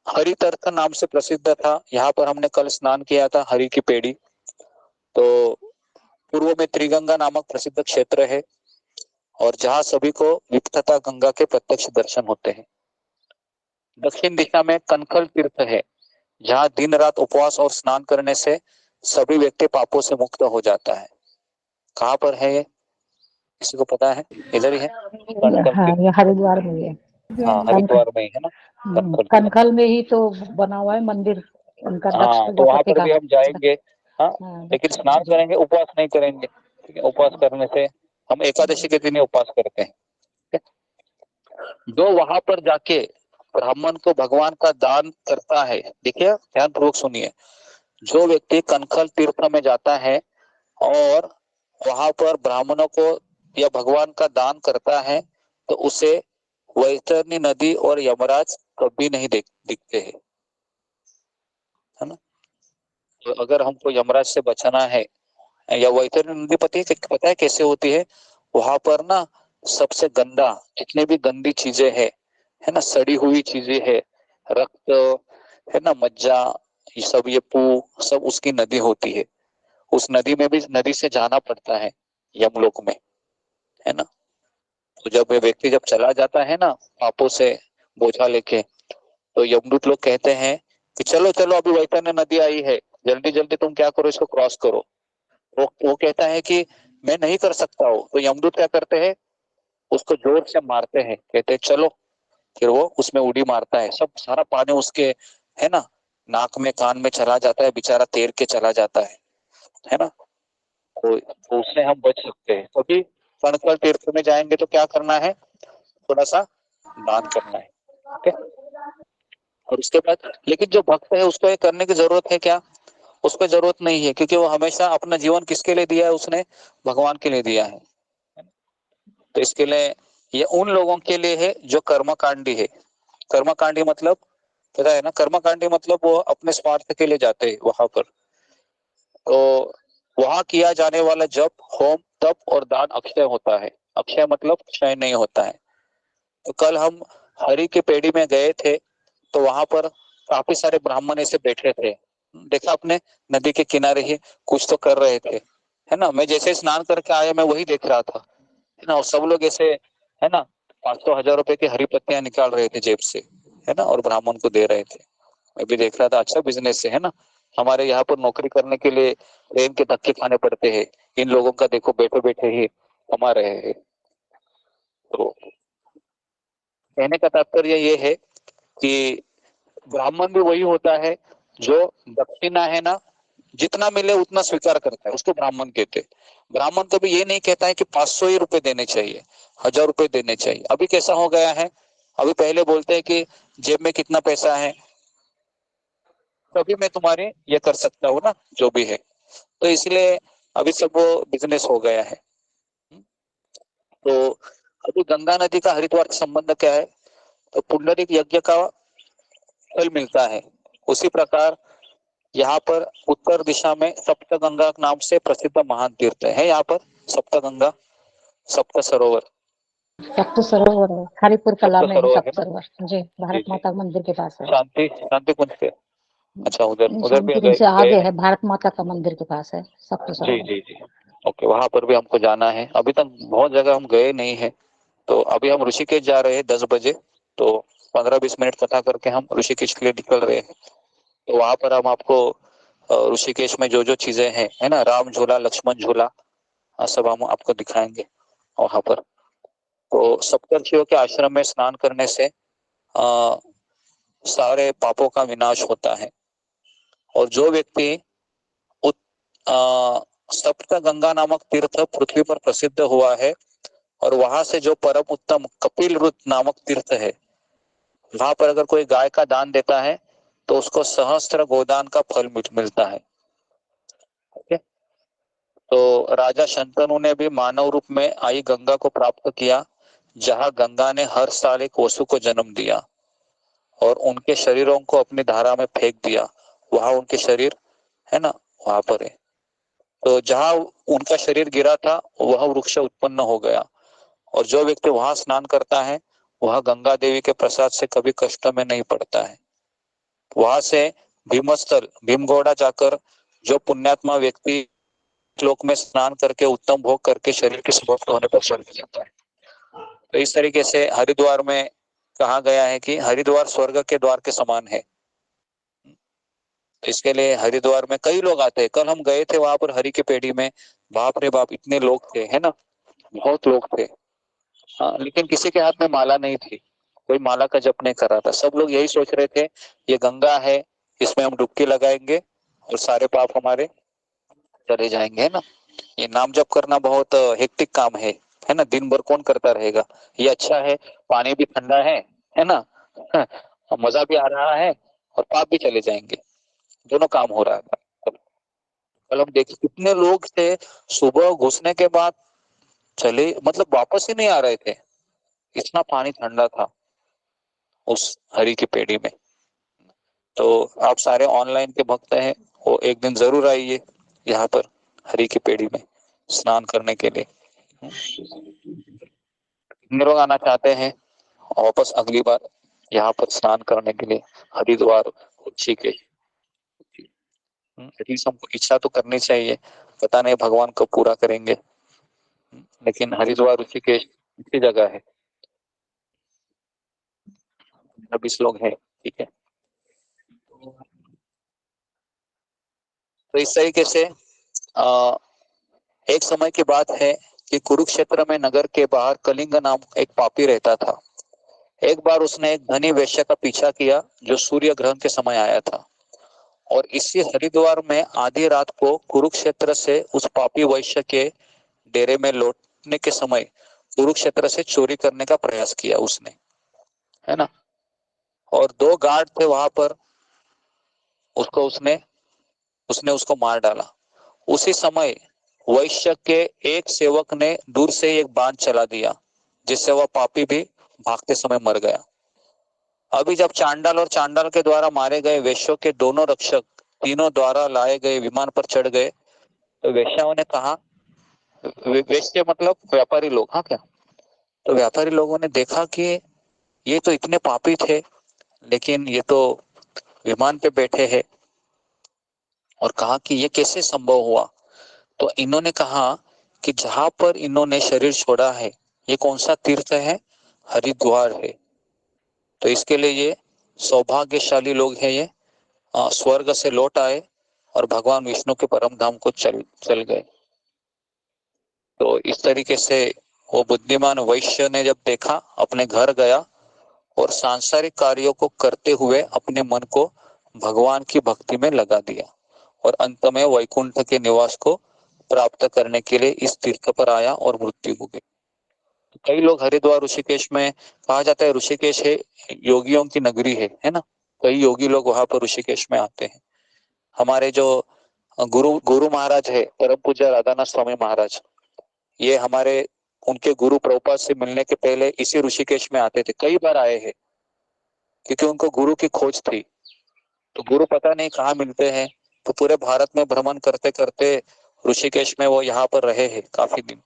Speaker 1: हरि तीर्थ नाम से प्रसिद्ध था। यहाँ पर हमने कल स्नान किया था, हरि की पेड़ी। तो पूर्व में त्रिगंगा नामक प्रसिद्ध क्षेत्र है, और जहाँ सभी को विपथता गंगा के प्रत्यक्ष दर्शन होते हैं। दक्षिण दिशा में कनखल तीर्थ है, जहाँ दिन रात उपवास और स्नान करने से सभी व्यक्ति पापों से मुक्त हो जाता है। कहाँ पर है ये? किसी को पता है? इधर ही है कनखल
Speaker 4: हाँ,
Speaker 1: तीर्थ।
Speaker 4: ये हरिद्वार में ही है।
Speaker 1: हाँ, हरिद्वार में ही है ना कनखल तीर्थ।
Speaker 4: कनखल में ही तो बना हुआ है मंदिर उनका, दक्ष
Speaker 1: हाँ, तो वहां
Speaker 4: प्रजापति
Speaker 1: पर
Speaker 4: का।
Speaker 1: भी हम जाएंगे। हाँ,
Speaker 4: हाँ,
Speaker 1: लेकिन स्नान करेंगे, उपवास नहीं करेंगे। ठीक है, उपवास करने से हम एकादशी के दिन ही उपवास करते हैं। ठीक है? जो वहां पर जाके ब्राह्मण को भगवान का दान करता है, देखिए ध्यान पूर्वक सुनिए, जो व्यक्ति कनखल तीर्थ में जाता है और वहां पर ब्राह्मणों को या भगवान का दान करता है, तो उसे वैतरणी नदी और यमराज कभी नहीं दिखते हैं, है ना। तो अगर हमको यमराज से बचाना है, या वैतरणी नदी पता है कैसे होती है? वहां पर ना सबसे गंदा, जितने भी गंदी चीजें है ना, सड़ी हुई चीजें है, रक्त है ना, मज्जा, ये सब, ये पू, सब उसकी नदी होती है। उस नदी में भी, नदी से जाना पड़ता है यमलोक में, है ना। तो जब व्यक्ति जब चला जाता है ना पापों से बोझा लेके, तो यमदूत लोग कहते हैं कि चलो चलो अभी वैतरणी नदी आई है, जल्दी जल्दी तुम क्या करो, इसको क्रॉस करो। वो कहता है कि मैं नहीं कर सकता हूँ। तो यमदूत क्या करते हैं? उसको जोर से मारते हैं, कहते हैं चलो। फिर वो उसमें उड़ी मारता है, सब सारा पानी उसके, है ना, नाक में कान में चला जाता है, बेचारा तैर के चला जाता है ना। तो उससे हम बच सकते हैं। कभी कणकल तीर्थ में जाएंगे तो क्या करना है? थोड़ा सा दान करना है। ठीक है। और उसके बाद, लेकिन जो भक्त है उसको ये करने की जरूरत है क्या? उसको जरूरत नहीं है, क्योंकि वो हमेशा अपना जीवन किसके लिए दिया है? उसने भगवान के लिए दिया है। तो इसके लिए ये उन लोगों के लिए है जो कर्मकांडी है। कर्मकांडी मतलब पता है ना? कर्मकांडी मतलब वो अपने स्वार्थ के लिए जाते हैं वहां पर। तो वहां किया जाने वाला जप, होम, तप और दान अक्षय होता है। अक्षय मतलब क्षय नहीं होता है। तो कल हम हरि के पेड़ी में गए थे, तो वहां पर काफी सारे ब्राह्मण ऐसे बैठे थे। देखा आपने? नदी के किनारे ही कुछ तो कर रहे थे, है ना। मैं जैसे स्नान करके आया, मैं वही देख रहा था, है ना। और सब लोग ऐसे, है ना, 500 1000 रुपए की हरी पत्तियां निकाल रहे थे जेब से, है ना, और ब्राह्मण को दे रहे थे। मैं भी देख रहा था, अच्छा बिजनेस है ना। हमारे यहाँ पर नौकरी करने के लिए ट्रेन के धक्के खाने पड़ते हैं, इन लोगों का देखो बैठे बैठे ही कमा रहे हैं। तो कहने का तात्पर्य ये है कि ब्राह्मण भी वही होता है जो दक्षिणा है ना, जितना मिले उतना स्वीकार करता है, उसको ब्राह्मण कहते हैं। ब्राह्मण कभी ये नहीं कहता है कि 500 ही रुपए देने चाहिए, 1000 रुपए देने चाहिए। अभी कैसा हो गया है? अभी पहले बोलते हैं कि जेब में कितना पैसा है तभी मैं तुम्हारे ये कर सकता हूँ ना, जो भी है। तो इसलिए अभी सब वो बिजनेस हो गया है। तो अभी गंगा नदी का हरिद्वार का संबंध क्या है? तो पुंडरीक यज्ञ का फल मिलता है। उसी प्रकार यहाँ पर उत्तर दिशा में सप्तगंगा नाम से प्रसिद्ध महान तीर्थ है। यहाँ पर सप्तगंगा, सप्त सरोवर,
Speaker 4: सप्त सरोवर है, हरिपुर कला
Speaker 1: सप्त
Speaker 4: में है
Speaker 1: सरोवर है
Speaker 4: सप्त
Speaker 1: ना।
Speaker 4: सरोवर जी,
Speaker 1: जी
Speaker 4: भारत
Speaker 1: जी,
Speaker 4: माता मंदिर के पास है।
Speaker 1: शांति शांति कुंज के अच्छा, उधर
Speaker 4: नहीं,
Speaker 1: उधर भी
Speaker 4: शांति कुंज
Speaker 1: गए
Speaker 4: से
Speaker 1: गए
Speaker 4: आगे
Speaker 1: नहीं?
Speaker 4: है, भारत माता का मंदिर के पास है सप्त
Speaker 1: जी
Speaker 4: सरोवर।
Speaker 1: जी जी। ओके, वहां पर भी हमको जाना है। अभी तक बहुत जगह हम गए नहीं है। तो अभी हम ऋषिकेश जा रहे हैं 10 बजे। तो 15-20 मिनट कथा करके हम ऋषिकेश के लिए निकल रहे हैं। तो वहां पर हम आपको ऋषिकेश में जो जो चीजें हैं, है ना, राम झूला, लक्ष्मण झूला, सब हम आपको दिखाएंगे वहां पर। तो सप्तर्षियों के आश्रम में स्नान करने से आ, सारे पापों का विनाश होता है। और जो व्यक्ति उत, आ, सप्त गंगा नामक तीर्थ पृथ्वी पर प्रसिद्ध हुआ है, और वहां से जो परम उत्तम कपिल वृत नामक तीर्थ है, वहां पर अगर कोई गाय का दान देता है तो उसको सहस्त्र गोदान का फल मिलता है। ओके। तो राजा शंतनु ने भी मानव रूप में आई गंगा को प्राप्त किया, जहां गंगा ने हर साल एक वसु को जन्म दिया और उनके शरीरों को अपनी धारा में फेंक दिया। वहां उनके शरीर, है ना, वहां पर है। तो जहां उनका शरीर गिरा था वह वृक्ष उत्पन्न हो गया। और जो व्यक्ति वहां स्नान करता है वह गंगा देवी के प्रसाद से कभी कष्ट में नहीं पड़ता है। वहां से भीमस्थल, भीमगोड़ा जाकर जो पुण्यात्मा व्यक्ति श्लोक में स्नान करके उत्तम भोग करके शरीर के समाप्त होने पर स्वर्ग जाता है। तो इस तरीके से हरिद्वार में कहा गया है कि हरिद्वार स्वर्ग के द्वार के समान है। इसके लिए हरिद्वार में कई लोग आते हैं। कल हम गए थे वहां पर हरि के पेड़ी में, बाप रे बाप, इतने लोग थे, है ना, बहुत लोग थे। हाँ, लेकिन किसी के हाथ में माला नहीं थी, कोई माला का जप नहीं कर रहा था। सब लोग यही सोच रहे थे ये गंगा है, इसमें हम डुबकी लगाएंगे और सारे पाप हमारे चले जाएंगे, है ना। ये नाम जप करना बहुत हेक्टिक काम है ना, दिन भर कौन करता रहेगा। ये अच्छा है, पानी भी ठंडा है ना, मजा भी आ रहा है और पाप भी चले जाएंगे, दोनों काम हो रहा था। कल हम देखे कितने लोग थे, सुबह घुसने के बाद चले, मतलब वापस ही नहीं आ रहे थे, इतना पानी ठंडा था उस हरि की पेड़ी में। तो आप सारे ऑनलाइन के भक्त हैं, वो एक दिन जरूर आइए यहाँ पर हरि की पेड़ी में स्नान करने के लिए। कितने लोग आना चाहते हैं वापस अगली बार यहाँ पर स्नान करने के लिए हरिद्वार, ऋषिकेश? एटलीस्ट हमको इच्छा तो करनी चाहिए, पता नहीं भगवान कब पूरा करेंगे। लेकिन हरिद्वार, ऋषिकेश अच्छी जगह है, 20 लोग हैं, ठीक है। तो इस तरीके से एक समय की बात है कि कुरुक्षेत्र में नगर के बाहर कलिंग नाम एक पापी रहता था। एक बार उसने एक धनी वैश्य का पीछा किया जो सूर्य ग्रहण के समय आया था, और इसी हरिद्वार में आधी रात को कुरुक्षेत्र से उस पापी वैश्य के डेरे में लौटने के समय कुरुक्षेत्र से चोरी करने का प्रयास किया उसने, है ना। और 2 गार्ड थे वहां पर, उसको उसने उसने उसको मार डाला। उसी समय वैश्य के एक सेवक ने दूर से एक बाण चला दिया, जिससे वह पापी भी भागते समय मर गया। अभी जब चांडाल और चांडाल के द्वारा मारे गए वैश्यों के दोनों रक्षक तीनों द्वारा लाए गए विमान पर चढ़ गए, तो वैश्याओं ने कहा, वैश्य मतलब व्यापारी लोग, हाँ क्या, तो व्यापारी लोगों ने देखा कि ये तो इतने पापी थे, लेकिन ये तो विमान पे बैठे हैं, और कहा कि ये कैसे संभव हुआ। तो इन्होंने कहा कि जहां पर इन्होंने शरीर छोड़ा है ये कौन सा तीर्थ है, हरिद्वार है। तो इसके लिए ये सौभाग्यशाली लोग हैं, ये स्वर्ग से लौट आए और भगवान विष्णु के परम धाम को चल चल गए। तो इस तरीके से वो बुद्धिमान वैश्य ने जब देखा, अपने घर गया और सांसारिक कार्यों को करते हुए अपने मन को भगवान की भक्ति में लगा दिया, और अंत में वैकुंठ के निवास को प्राप्त करने के लिए इस तीर्थ पर आया और मृत्यु हो गई। कई लोग हरिद्वार, ऋषिकेश में, कहा जाता है ऋषिकेश है योगियों की नगरी है ना। कई योगी लोग वहां पर ऋषिकेश में आते हैं। हमारे जो गुरु गुरु महाराज है, परम पूज्य राधानाथ स्वामी महाराज, ये हमारे उनके गुरु प्रभुपाद से मिलने के पहले इसी ऋषिकेश में आते थे, कई बार आए हैं, क्योंकि उनको गुरु की खोज थी। तो गुरु पता नहीं कहाँ मिलते हैं, तो पूरे भारत में भ्रमण करते करते ऋषिकेश में वो यहाँ पर रहे हैं काफी दिन।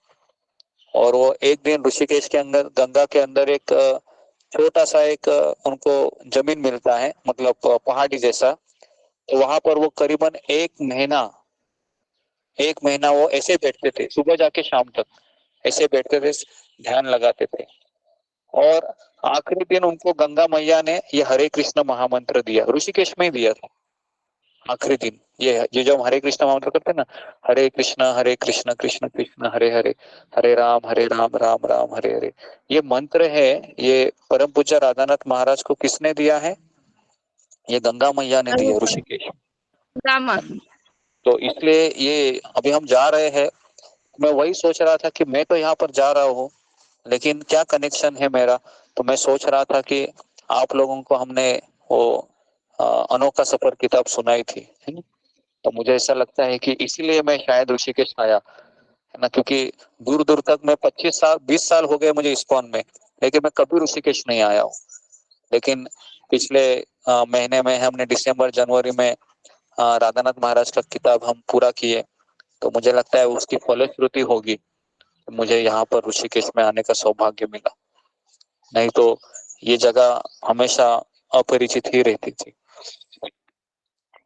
Speaker 1: और वो एक दिन ऋषिकेश के अंदर, गंगा के अंदर एक छोटा सा एक उनको जमीन मिलता है, मतलब पहाड़ी जैसा। तो वहां पर वो करीबन एक महीना वो ऐसे बैठते थे, सुबह जाके शाम तक ऐसे बैठते थे, ध्यान लगाते थे। और आखिरी दिन उनको गंगा मैया ने ये हरे कृष्ण महामंत्र दिया, ऋषिकेश में ही दिया था। आखिरी दिन ये जो हम हरे कृष्ण महामंत्र करते हैं ना, हरे कृष्ण कृष्ण कृष्ण हरे हरे, हरे राम राम राम हरे हरे, ये मंत्र है, ये परम पूज्य राधानाथ महाराज को किसने दिया है? ये गंगा मैया ने दिया, ऋषिकेश। तो इसलिए ये अभी हम जा रहे हैं, मैं वही सोच रहा था कि मैं तो यहाँ पर जा रहा हूँ, लेकिन क्या कनेक्शन है मेरा। तो मैं सोच रहा था कि आप लोगों को हमने वो अनोखा सफर किताब सुनाई थी, है ना? तो मुझे ऐसा लगता है कि इसीलिए मैं शायद ऋषिकेश आया, है ना, क्योंकि दूर दूर तक मैं 25 साल 20 साल हो गए मुझे इस्कॉन में, लेकिन मैं कभी ऋषिकेश नहीं आया हूँ। लेकिन पिछले महीने में हमने दिसंबर जनवरी में राधानाथ महाराज का किताब हम पूरा किए, तो मुझे लगता है उसकी फलश्रुति होगी, मुझे यहाँ पर ऋषिकेश में आने का सौभाग्य मिला। नहीं तो ये जगह हमेशा अपरिचित ही रहती थी।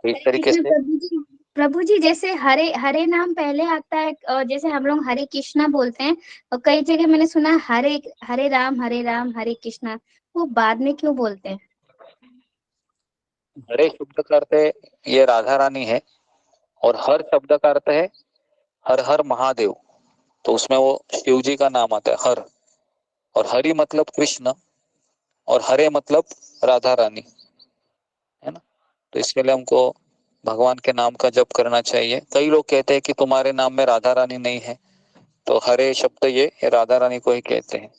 Speaker 1: इस तरीके से
Speaker 6: प्रभु जी जैसे हरे हरे नाम पहले आता है, जैसे हम लोग हरे कृष्णा बोलते हैं, और कई जगह मैंने सुना हरे हरे राम हरे कृष्णा, वो बाद में क्यों बोलते हैं?
Speaker 1: हरे शब्द का अर्थ है ये राधा रानी है, और हर शब्द का अर्थ है हर हर महादेव, तो उसमें वो शिव जी का नाम आता है हर, और हरि मतलब कृष्ण, और हरे मतलब राधा रानी, है ना। तो इसके लिए हमको भगवान के नाम का जप करना चाहिए। कई लोग कहते हैं कि तुम्हारे नाम में राधा रानी नहीं है, तो हरे शब्द ये राधा रानी को ही कहते हैं।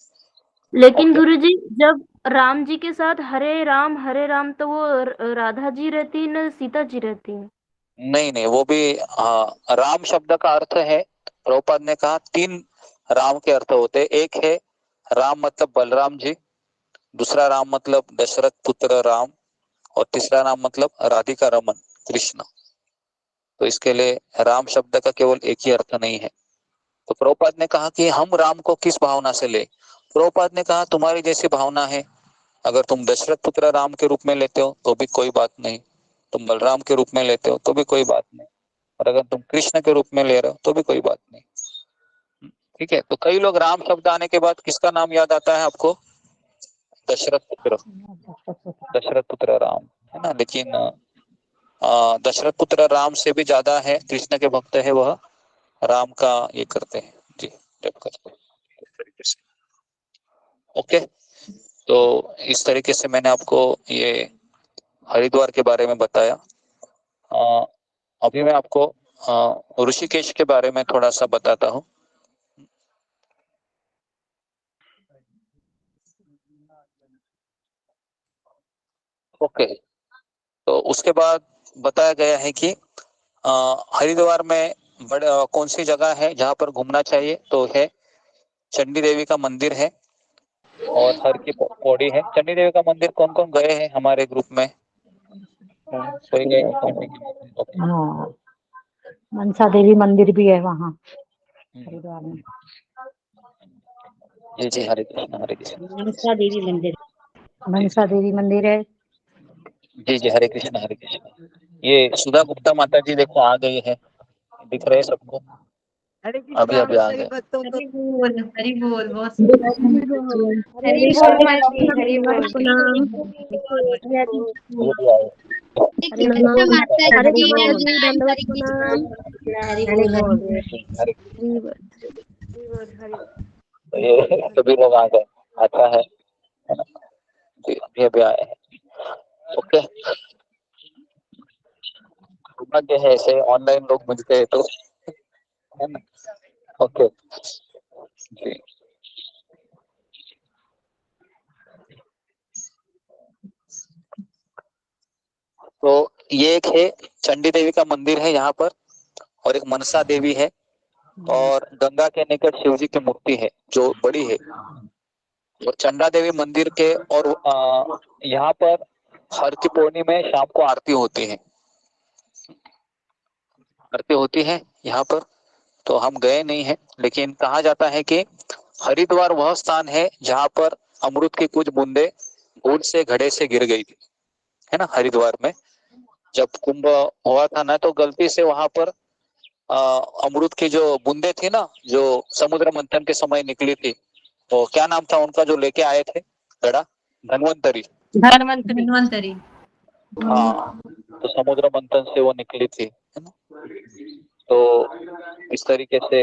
Speaker 2: लेकिन गुरुजी जब राम जी के साथ हरे राम तो वो राधा जी रहती है न सीता जी रहती है?
Speaker 1: नहीं नहीं, वो भी राम शब्द का अर्थ है, प्रभुपाद ने कहा 3 राम के अर्थ होते हैं। एक है राम मतलब बलराम जी, दूसरा राम मतलब दशरथ पुत्र राम, और तीसरा नाम मतलब राधिका रमन कृष्ण। तो इसके लिए राम शब्द का केवल एक ही अर्थ नहीं है। तो प्रभुपाद ने कहा कि हम राम को किस भावना से ले। प्रभुपाद ने कहा तुम्हारी जैसी भावना है, अगर तुम दशरथ पुत्र राम के रूप में लेते हो तो भी कोई बात नहीं, तुम बलराम के रूप में लेते हो तो भी कोई बात नहीं, और अगर तुम कृष्ण के रूप में ले रहे हो तो भी कोई बात नहीं। ठीक है, तो कई लोग राम शब्द आने के बाद किसका नाम याद आता है आपको? दशरथ पुत्र राम, है ना। लेकिन दशरथ पुत्र राम से भी ज्यादा है कृष्ण के भक्त है, वह राम का ये करते हैं जी, जप करते हैं इस तरीके से। ओके, तो इस तरीके से मैंने आपको ये हरिद्वार के बारे में बताया। अभी मैं आपको ऋषिकेश के बारे में थोड़ा सा बताता हूँ। ओके, तो उसके बाद बताया गया है कि हरिद्वार में कौन सी जगह है जहाँ पर घूमना चाहिए, तो है चंडी देवी का मंदिर है और हर की पौड़ी है। चंडी देवी का मंदिर कौन कौन गए हैं हमारे ग्रुप में? कोई गए? ओके।
Speaker 4: हाँ, मनसा देवी मंदिर भी है वहाँ हरिद्वार में।
Speaker 1: जी जी, हरे कृष्ण हरे कृष्ण।
Speaker 2: मनसा देवी मंदिर।
Speaker 4: मनसा देवी मंदिर है।
Speaker 1: जी जी, हरे कृष्ण हरे कृष्ण। ये सुधा गुप्ता माता जी देखो आ गई है, दिख रहे हैं सबको? अभी अभी आ गए।
Speaker 5: हरि बोल हरि बोल, बहुत
Speaker 6: हरि बोल माता, हरि बोल।
Speaker 1: ये भी आए।
Speaker 6: हरे कृष्ण माता
Speaker 2: हरे
Speaker 6: जी,
Speaker 2: माता जी,
Speaker 6: राम
Speaker 2: दंडवत
Speaker 6: हरे
Speaker 2: प्रणाम।
Speaker 6: कृष्ण।
Speaker 5: हरि
Speaker 2: हरि
Speaker 5: बोल।
Speaker 2: बोल।
Speaker 1: हरे
Speaker 2: हरि बोल।
Speaker 1: तो ये सभी लोग आ गए, अच्छा है ना? जी, अभी अभी आए हैं। ओके, सौभाग्य है ऐसे ऑनलाइन लोग मिलते हैं तो, है ना। ओके जी, तो ये एक है चंडी देवी का मंदिर है यहाँ पर, और एक मनसा देवी है, और गंगा के निकट शिव जी की मूर्ति है जो बड़ी है, और चंडा देवी मंदिर के, और यहाँ पर हर की पौर्णिमा में शाम को आरती होती है, आरती होती है यहाँ पर। तो हम गए नहीं हैं, लेकिन कहा जाता है कि हरिद्वार वह स्थान है जहाँ पर अमृत की कुछ बूंदे भूल से घड़े से गिर गई थी, है ना, हरिद्वार में। जब कुंभ हुआ था ना, तो गलती से वहां पर अमृत की जो बूंदे थी ना, जो समुद्र मंथन के समय निकली थी, तो क्या नाम था उनका जो लेके आए थे घड़ा? धन्वंतरी।
Speaker 5: धन्वंतरी।
Speaker 1: हाँ, तो समुद्र मंथन से वो निकली थी, है ना। तो इस तरीके से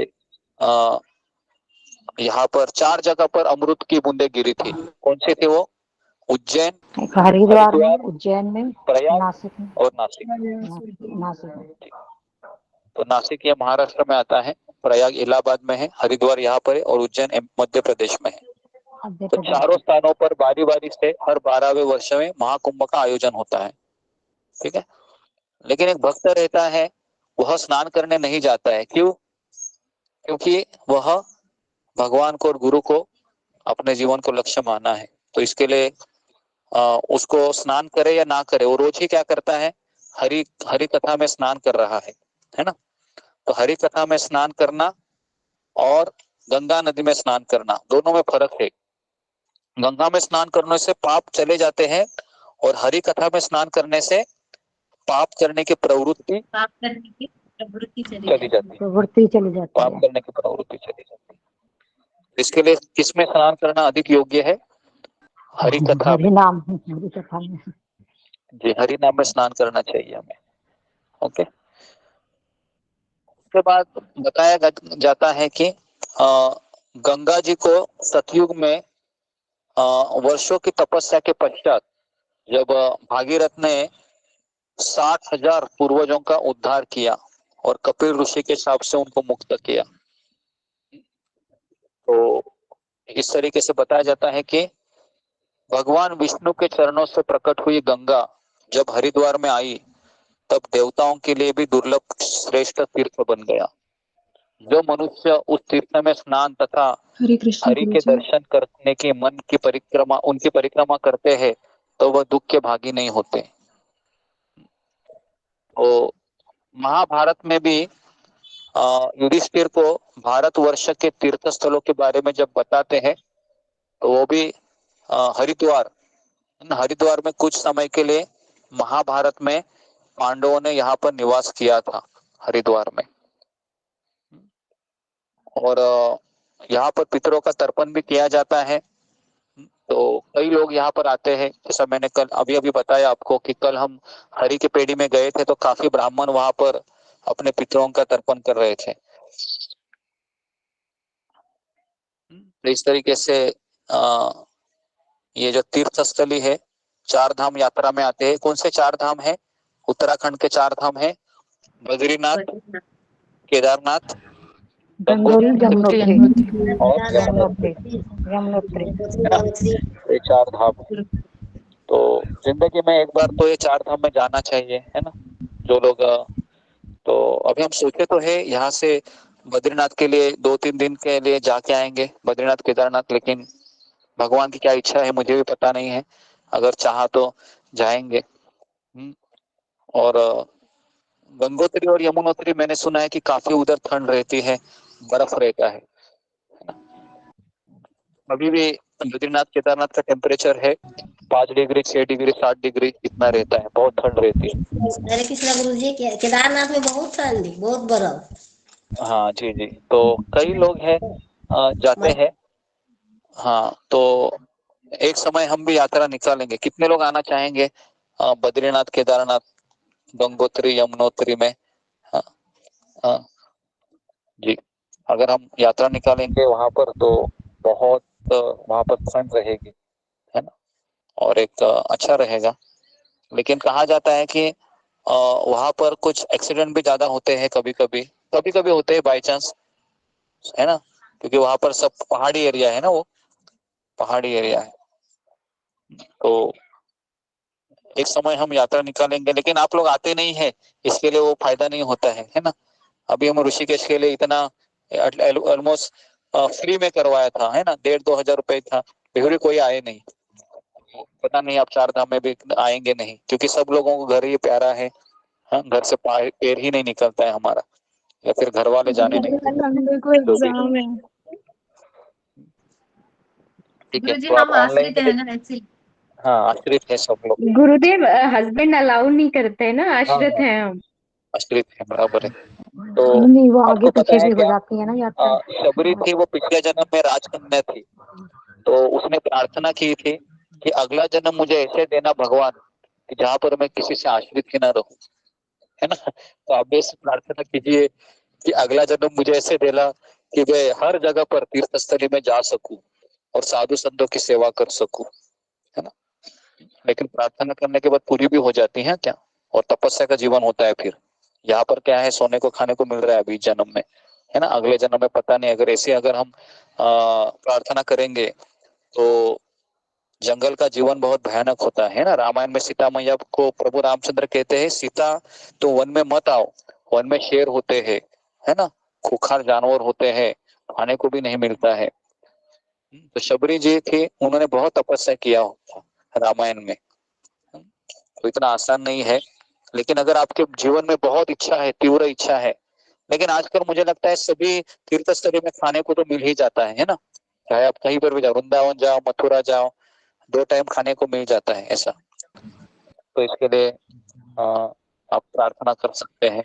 Speaker 1: यहाँ पर 4 जगह पर अमृत की बूंदे गिरी थी। कौन सी थी वो? उज्जैन,
Speaker 4: एक हरिद्वार में, उज्जैन में,
Speaker 1: प्रयाग
Speaker 4: नासिक में
Speaker 1: और नासिक।
Speaker 4: नासिक में।
Speaker 1: तो नासिक ये महाराष्ट्र में आता है, प्रयाग इलाहाबाद में है, हरिद्वार यहाँ पर है और उज्जैन मध्य प्रदेश में है।
Speaker 4: मध्य
Speaker 1: तो
Speaker 4: प्रदेश
Speaker 1: चारों स्थानों पर बारी बारी से हर 12वें वर्ष में महाकुंभ का आयोजन होता है, ठीक है। लेकिन एक भक्त रहता है, वह स्नान करने नहीं जाता है। क्यों? क्योंकि वह भगवान को और गुरु को अपने जीवन को लक्ष्य माना है। तो इसके लिए उसको स्नान करे या ना करे, वो रोज ही क्या करता है? हरि कथा में स्नान कर रहा है ना। तो हरि कथा में स्नान करना और गंगा नदी में स्नान करना, दोनों में फर्क है। गंगा में स्नान करने से पाप चले जाते हैं और हरि कथा में स्नान करने से पाप करने की प्रवृत्ति
Speaker 5: पाप करने की प्रवृत्ति चली
Speaker 1: चली जाती है।
Speaker 4: प्रवृत्ति चली जाती
Speaker 1: पाप
Speaker 4: है।
Speaker 1: करने की प्रवृत्ति चली जाती है। इसके लिए किसमें स्नान करना अधिक योग्य है? हरि कथा में।
Speaker 4: हरि नाम, हरि कथा में।
Speaker 1: जी, हरि नाम में स्नान करना चाहिए हमें। ओके। उसके बाद बताया जाता है कि गंगा जी को सतयुग में वर्षों की तपस्या के पश्चात जब भागीरथ ने 60,000 पूर्वजों का उद्धार किया और कपिल ऋषि के शाप से उनको मुक्त किया, तो इस तरीके से बताया जाता है कि भगवान विष्णु के चरणों से प्रकट हुई गंगा जब हरिद्वार में आई, तब देवताओं के लिए भी दुर्लभ श्रेष्ठ तीर्थ बन गया। जो मनुष्य उस तीर्थ में स्नान तथा हरि के दर्शन करने की मन की परिक्रमा, उनकी परिक्रमा करते हैं, तो वह दुख के भागी नहीं होते। तो महाभारत में भी युधिष्ठिर को भारतवर्ष के तीर्थ स्थलों के बारे में जब बताते हैं, तो वो भी हरिद्वार में कुछ समय के लिए महाभारत में पांडवों ने यहाँ पर निवास किया था, हरिद्वार में। और यहाँ पर पितरों का तर्पण भी किया जाता है। तो कई लोग यहाँ पर आते हैं, जैसा मैंने कल अभी बताया आपको कि कल हम हरि के पेड़ी में गए थे, तो काफी ब्राह्मण वहां पर अपने पितरों का तर्पण कर रहे थे। तो इस तरीके से ये जो तीर्थ स्थली है, 4 धाम यात्रा में आते हैं। कौन से 4 धाम है? उत्तराखंड के 4 धाम है, बद्रीनाथ, केदारनाथ,
Speaker 4: गंगोत्री, यमुनोत्री
Speaker 1: और
Speaker 4: यमुनोत्री।
Speaker 1: ये 4 धाम है। तो जिंदगी में एक बार तो ये 4 धाम में जाना चाहिए, है ना। जो लोग तो अभी हम सोचे तो है यहाँ से बद्रीनाथ के लिए 2-3 दिन के लिए जाके आएंगे, बद्रीनाथ केदारनाथ, लेकिन भगवान की क्या इच्छा है मुझे भी पता नहीं है। अगर चाहा तो जाएंगे। और गंगोत्री और यमुनोत्री मैंने सुना है कि काफी उधर ठंड रहती है, बर्फ रहता है। अभी भी बद्रीनाथ केदारनाथ का टेम्परेचर है 5 डिग्री, 6 डिग्री, 7 डिग्री इतना रहता है, बहुत ठंड रहती है।
Speaker 7: हरे कृष्णा गुरु जी, केदारनाथ में बहुत ठंडी, बहुत बर्फ।
Speaker 1: हाँ जी जी, तो कई लोग हैं जाते हैं। हाँ, तो एक समय हम भी यात्रा निकालेंगे। कितने लोग आना चाहेंगे बद्रीनाथ केदारनाथ गंगोत्री यमुनोत्री में? हाँ, हाँ जी, अगर हम यात्रा निकालेंगे वहां पर तो बहुत वहां पर ठंड रहेगी, है ना, और एक अच्छा रहेगा। लेकिन कहा जाता है कि वहां पर कुछ एक्सीडेंट भी ज्यादा होते हैं, कभी कभी होते हैं बाय चांस, है ना, क्योंकि वहां पर सब पहाड़ी एरिया है ना, वो पहाड़ी एरिया है। तो एक समय हम यात्रा निकालेंगे, लेकिन आप लोग आते नहीं है, इसके लिए वो फायदा नहीं होता है ना। अभी हम ऋषिकेश के लिए इतना ऑलमोस्ट फ्री में करवाया था, है ना, 1,500-2 हजार रुपए था, फिर कोई आए नहीं। पता नहीं आप 4 धाम में भी आएंगे नहीं, क्योंकि सब लोगों को घर ही प्यारा है। हाँ, घर से पैर ही नहीं निकलता है हमारा, या फिर घर वाले जाने नहीं ठीक है।
Speaker 5: गुरुजी
Speaker 1: तो आप
Speaker 5: हम
Speaker 1: ऑनलाइन
Speaker 5: आश्रित है ना, एक्चुअली
Speaker 1: हाँ आश्रित है सब लोग।
Speaker 2: गुरुदेव हस्बैंड अलाउ नहीं करते हैं ना,
Speaker 1: हाँ
Speaker 2: आश्रित
Speaker 1: हाँ
Speaker 2: हैं हम।
Speaker 1: आश्रित है, बराबर है। तो
Speaker 4: नहीं, वो आगे
Speaker 1: आपको पता
Speaker 4: पीछे
Speaker 1: है
Speaker 4: भी हो
Speaker 1: क्या,
Speaker 4: जाती है ना यात्रा।
Speaker 1: शबरी थी वो पिछले जन्म में राजकन्या थी, तो उसने प्रार्थना की थी कि अगला जन्म मुझे ऐसे देना भगवान कि जहाँ पर मैं किसी से आश्रित ही ना रहूं, है ना। तो आप भी ऐसे प्रार्थना कीजिए कि अगला जन्म मुझे ऐसे देना कि मैं हर जगह पर तीर्थ स्थली में जा सकूं और साधु संतों की सेवा कर सकूं, है ना। लेकिन प्रार्थना करने के बाद पूरी भी हो जाती है क्या, और तपस्या का जीवन होता है फिर। यहाँ पर क्या है, सोने को खाने को मिल रहा है अभी जन्म में, है ना, अगले जन्म में पता नहीं। अगर ऐसे अगर हम प्रार्थना करेंगे तो जंगल का जीवन बहुत भयानक होता है ना। रामायण में सीता मैया को प्रभु रामचंद्र कहते हैं, सीता तो वन में मत आओ, वन में शेर होते हैं, है ना, खूंखार जानवर होते हैं, खाने को भी नहीं मिलता है। तो शबरी जी थी, उन्होंने बहुत तपस्या किया रामायण में। तो इतना आसान नहीं है। लेकिन अगर आपके जीवन में बहुत इच्छा है, तीव्र इच्छा है, लेकिन आजकल मुझे लगता है सभी तीर्थ स्थली में खाने को तो मिल ही जाता है ना। चाहे आप कहीं पर भी जाओ, वृंदावन जाओ, मथुरा जाओ, 2 टाइम खाने को मिल जाता है ऐसा। तो इसके लिए आप प्रार्थना कर सकते हैं।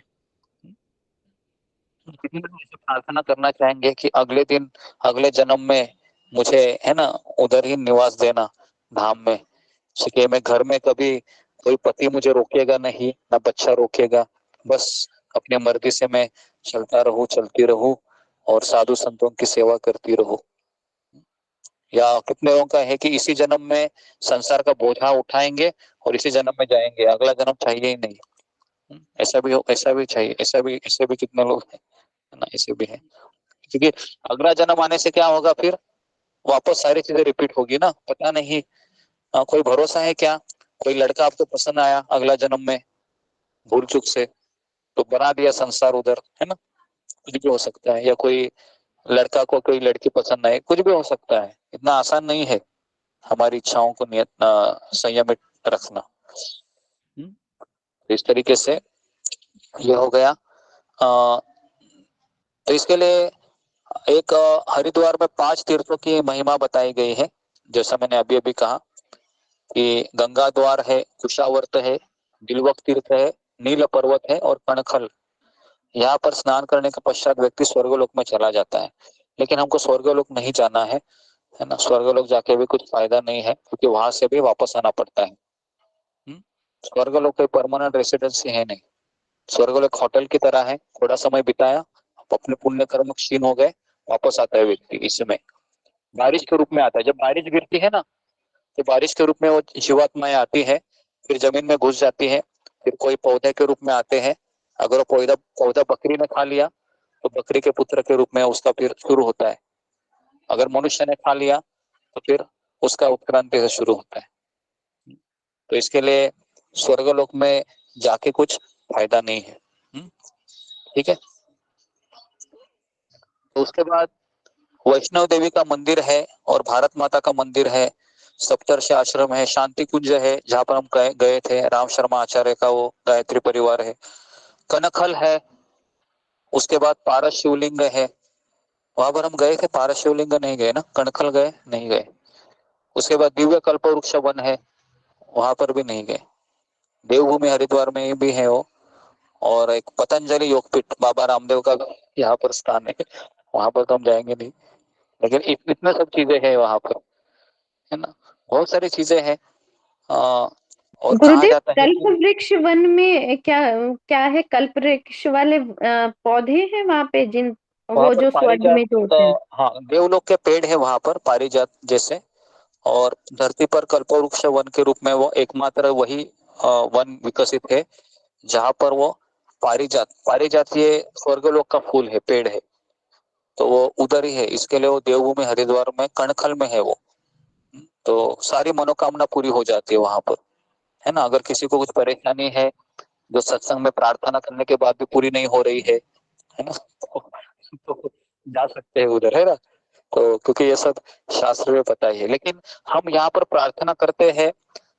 Speaker 1: कितने लोग ऐसे प्रार्थना करना चाहेंगे कि अगले दिन, अगले जन्म में मुझे, है ना, उधर ही निवास देना, धाम में। कि मैं घर में कभी कोई पति मुझे रोकेगा नहीं, ना बच्चा रोकेगा, बस अपनी मर्जी से मैं चलता रहूं, चलती रहूं और साधु संतों की सेवा करती रहूं। या कितने लोगों का है कि इसी जन्म में संसार का बोझा उठाएंगे और इसी जन्म में जाएंगे, अगला जन्म चाहिए ही नहीं। ऐसा भी हो, ऐसा भी चाहिए, ऐसे भी कितने लोग हैं, है ना, ऐसे भी है। क्योंकि अगला जन्म आने से क्या होगा, फिर वापस सारी चीजें रिपीट होगी ना, पता नहीं। कोई भरोसा है क्या, कोई लड़का आपको पसंद आया अगला जन्म में भूल चूक से, तो बना दिया संसार उधर, है ना, कुछ भी हो सकता है। या कोई लड़का को कोई लड़की पसंद आए, कुछ भी हो सकता है। इतना आसान नहीं है हमारी इच्छाओं को नियत संयमित रखना। तो इस तरीके से ये हो गया। तो इसके लिए एक हरिद्वार में 5 तीर्थों की महिमा बताई गई है। जैसा मैंने अभी अभी कहा कि गंगा द्वार है, कुशावर्त है, बिल्वक तीर्थ है, नील पर्वत है और कणखल। यहाँ पर स्नान करने के पश्चात व्यक्ति स्वर्गलोक में चला जाता है। लेकिन हमको स्वर्गलोक नहीं जाना है ना। स्वर्गलोक जाके भी कुछ फायदा नहीं है, क्योंकि वहां से भी वापस आना पड़ता है। स्वर्गलोक कोई परमानेंट रेसिडेंसी है नहीं। स्वर्गलोक होटल की तरह है, थोड़ा समय बिताया, अपने पुण्य कर्म क्षीण हो गए, वापस आता है व्यक्ति। इसमें बारिश के रूप में आता है, जब बारिश गिरती है ना, तो बारिश के रूप में वो जीवात्माएं आती है, फिर जमीन में घुस जाती है, फिर कोई पौधे के रूप में आते हैं। अगर वो पौधा पौधा बकरी ने खा लिया तो बकरी के पुत्र के रूप में उसका फिर शुरू होता है। अगर मनुष्य ने खा लिया तो फिर उसका उत्क्रांति से शुरू होता है। तो इसके लिए स्वर्गलोक में जाके कुछ फायदा नहीं है। ठीक है। तो उसके बाद वैष्णव देवी का मंदिर है और भारत माता का मंदिर है, सप्तर्षि आश्रम है, शांति कुंज है जहाँ पर हम गए थे, राम शर्मा आचार्य का वो गायत्री परिवार है, कनखल है। उसके बाद पारस शिवलिंग है, वहां पर हम गए थे। पारस शिवलिंग नहीं गए ना, कनखल गए, नहीं गए। उसके बाद दिव्य कल्प वृक्ष वन है, वहां पर भी नहीं गए। देवभूमि हरिद्वार में भी है वो। और एक पतंजलि योगपीठ, बाबा रामदेव का यहाँ पर स्थान है, वहां पर तो हम जाएंगे नहीं। लेकिन इतना सब चीजें हैं वहां पर, है ना, बहुत सारी चीजें हैं। और कहा
Speaker 2: गुरुदेव,
Speaker 1: जाता है
Speaker 2: कल्प
Speaker 1: कि
Speaker 2: वृक्ष वन में क्या क्या है? कल्प वृक्ष वाले पौधे हैं वहां पे, जिन
Speaker 1: वहां
Speaker 2: वो
Speaker 1: पर
Speaker 2: जो स्वर्ग
Speaker 1: पारिजात,
Speaker 2: में जो होते हैं?
Speaker 1: हाँ देवलोक के पेड़ है वहां पर पारिजात जैसे। और धरती पर कल्पवृक्ष वन के रूप में वो एकमात्र वही वन विकसित है जहां पर वो पारिजात, पारिजात ये स्वर्गलोक का फूल है, पेड़ है, तो वो उधर ही है। इसके लिए वो देवभूमि हरिद्वार में कणखल में है वो। तो सारी मनोकामना पूरी हो जाती है वहां पर, है ना। अगर किसी को कुछ परेशानी है जो सत्संग में प्रार्थना करने के बाद भी पूरी नहीं हो रही है ना, तो जा सकते हैं उधर, है ना। तो क्योंकि ये सब शास्त्र में पता ही है। लेकिन हम यहाँ पर प्रार्थना करते हैं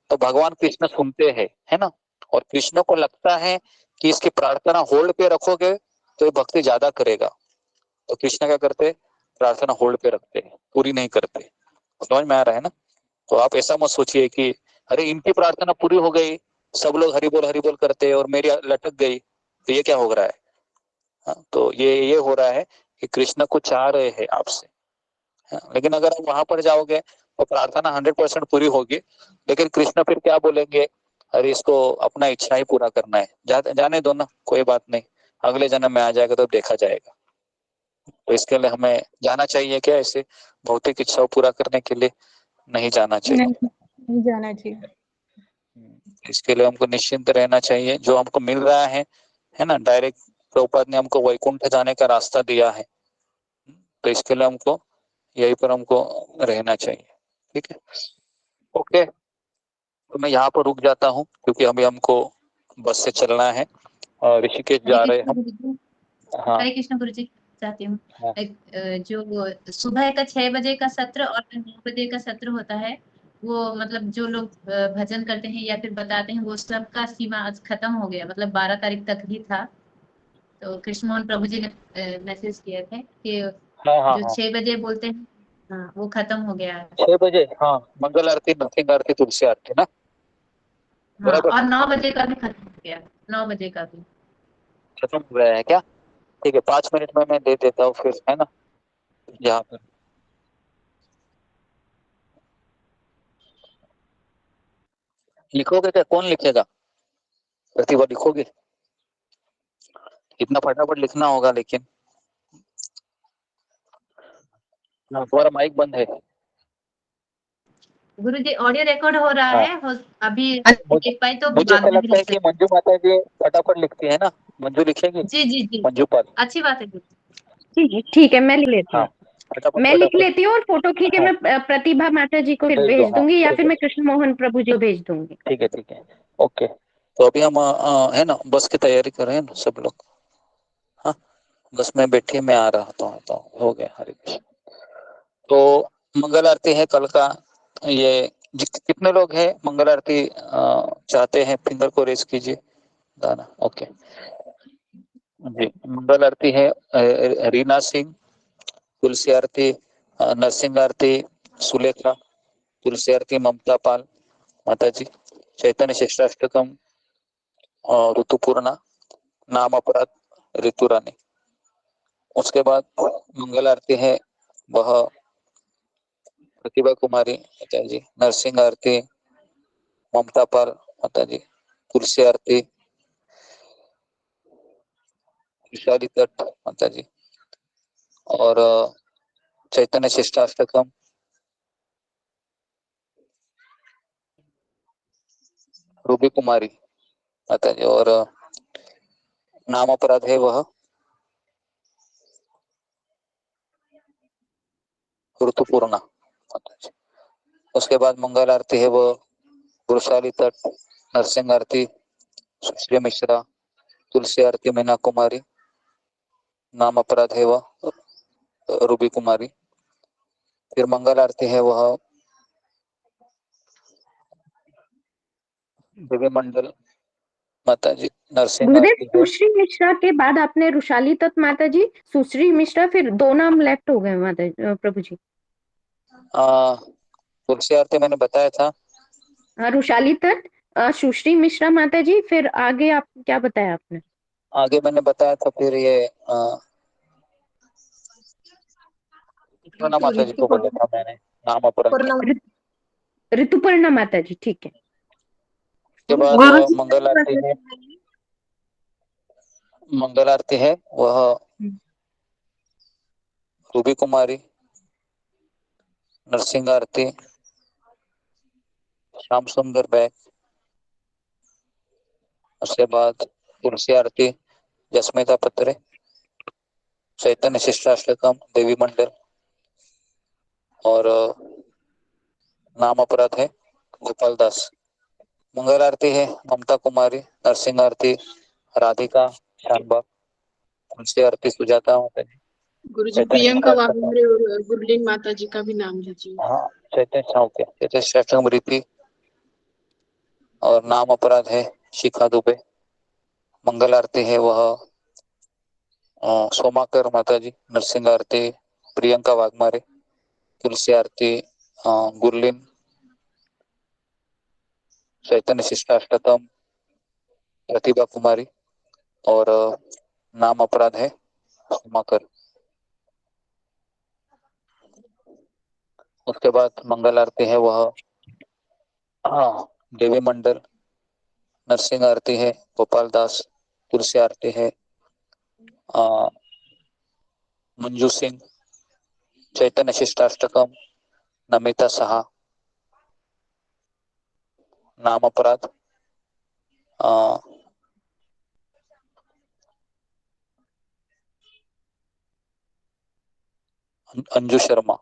Speaker 1: तो भगवान कृष्ण सुनते हैं, है ना। और कृष्ण को लगता है कि इसकी प्रार्थना होल्ड पे रखोगे तो ये भक्ति ज्यादा करेगा। तो कृष्ण क्या करते, प्रार्थना होल्ड पे रखते हैं, पूरी नहीं करते। समझ में आ रहा है ना। तो आप ऐसा मत सोचिए कि अरे इनकी प्रार्थना पूरी हो गई, सब लोग हरि बोल करते हैं और मेरी लटक गई, तो ये क्या हो रहा है? हाँ, तो ये हो रहा है कि कृष्ण को चाह रहे हैं आपसे। हाँ, लेकिन अगर आप वहां पर जाओगे तो प्रार्थना 100% पूरी होगी, लेकिन कृष्ण फिर क्या बोलेंगे? अरे इसको अपना इच्छा ही पूरा करना है, जाने दो ना, कोई बात नहीं, अगले जन्म में आ जाएगा तो देखा जाएगा। तो इसके लिए हमें जाना चाहिए क्या ऐसे भौतिक इच्छा पूरा करने के लिए? नहीं जाना चाहिए।
Speaker 4: नहीं जाना चाहिए।
Speaker 1: इसके लिए हमको निश्चिंत रहना चाहिए, जो हमको मिल रहा है ना, डायरेक्ट प्रभुपाद ने हमको वैकुंठ जाने का रास्ता दिया है, तो इसके लिए हमको यहीं पर हमको रहना चाहिए। ठीक है, ओके, तो मैं यहाँ पर रुक जाता हूँ क्योंकि अभी हमको बस से चलना है और ऋषिकेश जा रहे हैं हम। हाँ,
Speaker 5: हरे कृष्ण गुरु जी, चाहती हूँ
Speaker 1: हाँ।
Speaker 5: जो सुबह का 6 बजे का सत्र और 9 बजे का सत्र होता है, वो मतलब जो लोग भजन करते हैं या फिर बताते हैं, वो सब का सीमा आज खत्म हो गया, मतलब 12 तारीख तक ही था। तो कृष्ण मोहन प्रभु जी ने मैसेज किए थे कि
Speaker 1: हाँ,
Speaker 5: जो 6 बजे बोलते हैं, हाँ, वो खत्म हो गया है।
Speaker 1: 6 बजे, हाँ, मंगल आरती, नरसिंह आरती, तुलसी आरती ना,
Speaker 5: हाँ,
Speaker 1: बराबर।
Speaker 5: और 9 बजे का भी खत्म हो गया, 9 बजे का भी।
Speaker 1: खत्म हो गया है क्या? ठीक है, 5 मिनट में मैं दे देता हूँ फिर, है ना, यहाँ पर लिखोगे क्या? कौन लिखेगा? प्रतिभा लिखोगे? इतना फटाफट लिखना होगा, लेकिन तुम्हारा माइक बंद है।
Speaker 5: गुरु जी, ऑडियो रिकॉर्ड हो रहा
Speaker 1: हाँ,
Speaker 5: है, अभी
Speaker 1: मुझे
Speaker 5: लिख पाई तो
Speaker 1: मुझे
Speaker 5: बाद
Speaker 1: ऐसा
Speaker 5: में भी
Speaker 1: लगता है
Speaker 5: लिख
Speaker 1: कि
Speaker 5: सकते।
Speaker 1: मंजू माता जी फटाफट लिखती है ना, मंजू लिखेगी,
Speaker 5: जी जी जी,
Speaker 1: मंजू पाल।
Speaker 5: अच्छी बात है गुरु जी।
Speaker 2: ठीक है, मैं लिख लेती
Speaker 1: हाँ,
Speaker 2: हूँ।
Speaker 1: फटाफट
Speaker 2: मैं लिख
Speaker 1: फटाफट।
Speaker 2: लेती हूँ और फोटो खींच के
Speaker 1: हाँ,
Speaker 2: मैं प्रतिभा माता जी को फिर
Speaker 1: भेज दो,
Speaker 2: भेज
Speaker 1: हाँ,
Speaker 2: दूंगी, या
Speaker 1: ठीक
Speaker 2: फिर
Speaker 1: है,
Speaker 2: मैं कृष्ण मोहन प्रभु जी को भेज दूंगी।
Speaker 1: ठीक है, ठीक है, ओके। तो अभी हम है ना, बस की तैयारी कर रहे हैं ना सब लोग। हाँ, बस में बैठे, मैं आ रहा था, तो हो गया। हरे कृष्ण। तो मंगल आरती है कल का, ये कितने लोग हैं मंगल आरती चाहते हैं? फिंगर को रेस कीजिए, दाना। ओके जी, मंगल आरती है रीना सिंह, तुलसी आरती नरसिंह आरती सुलेखा, तुलसी आरती ममता पाल माता जी, चैतन्य शिष्टाष्टकम ऋतुपूर्णा, नाम अपराध ऋतु रानी। उसके बाद मंगल आरती है वह प्रतिभा कुमारी माता जी, नरसिंह आरती ममता पाल माता जी, तुलसी आरती विशाली तट माता जी, और चैतन्य शिष्टाष्टकम रूबी कुमारी माता जी, और नाम अपराध है वह ऋतुपूर्णा माता जी। उसके बाद मंगल आरती है वह वृषाली तट, नरसिंह आरती सुश्री मिश्रा, तुलसी आरती मीना कुमारी, नाम अपराध है वह रूबी कुमारी। फिर मंगल आरती है वह देवी मंडल माता जी, नरसिंह
Speaker 2: गुरुदेव,
Speaker 1: आरती है।
Speaker 2: सुश्री मिश्रा के बाद आपने रुशाली तत्त माता जी, सुश्री मिश्रा, फिर 2 नाम लेफ्ट हो गए माता प्रभु जी।
Speaker 1: तुलसी आरती मैंने बताया था,
Speaker 2: रुशाली तत्त, सुश्री मिश्रा माता जी, फिर आगे आप क्या बताया आपने?
Speaker 1: आगे मैंने बताया था, फिर ये पूर्णा माता जी को बोला था मैंने, नाम अपराध।
Speaker 2: ऋतुपर्णा माता जी, ठीक है।
Speaker 1: के बाद
Speaker 3: गुरु जी
Speaker 1: मंगल आरती है, मंगल आरती है वह रूबी कुमारी, नरसिंह आरती श्याम सुंदर बैग। उसके बाद तुलसी आरती जस्मिता पत्रे, चैतन्य शिष्टाष्टकम देवी मंडल, और नाम अपराध है गोपाल दास। मंगल आरती है ममता कुमारी, नरसिंह आरती राधिका शानबाग, तुलसी आरती सुजाता माता जी,
Speaker 3: गुरुजी
Speaker 1: चैतन्य
Speaker 3: प्रियंका
Speaker 1: शिष्टाष्टकम,
Speaker 3: वाघमारे और गुरलीन माता जी का भी नाम लीजिए।
Speaker 1: हाँ, चैतन्य शिष्टाष्टकम रीति, और नाम अपराध है शिखा दुबे। मंगल आरती है वह सोमाकर माता जी, नरसिंह आरती प्रियंका वाघमारे, तुलसी आरती गुरलीन चैतन्य शिष्टाष्टकम, प्रतिभा कुमारी, और नाम अपराध है क्षमा कर। उसके बाद मंगल आरती है वह देवी मंडल, नरसिंह आरती है गोपाल दास, तुलसी आरती है मंजू सिंह, चैतन्य शिष्टाष्टकम नमिता साहा, नाम अपराध अंजू शर्मा।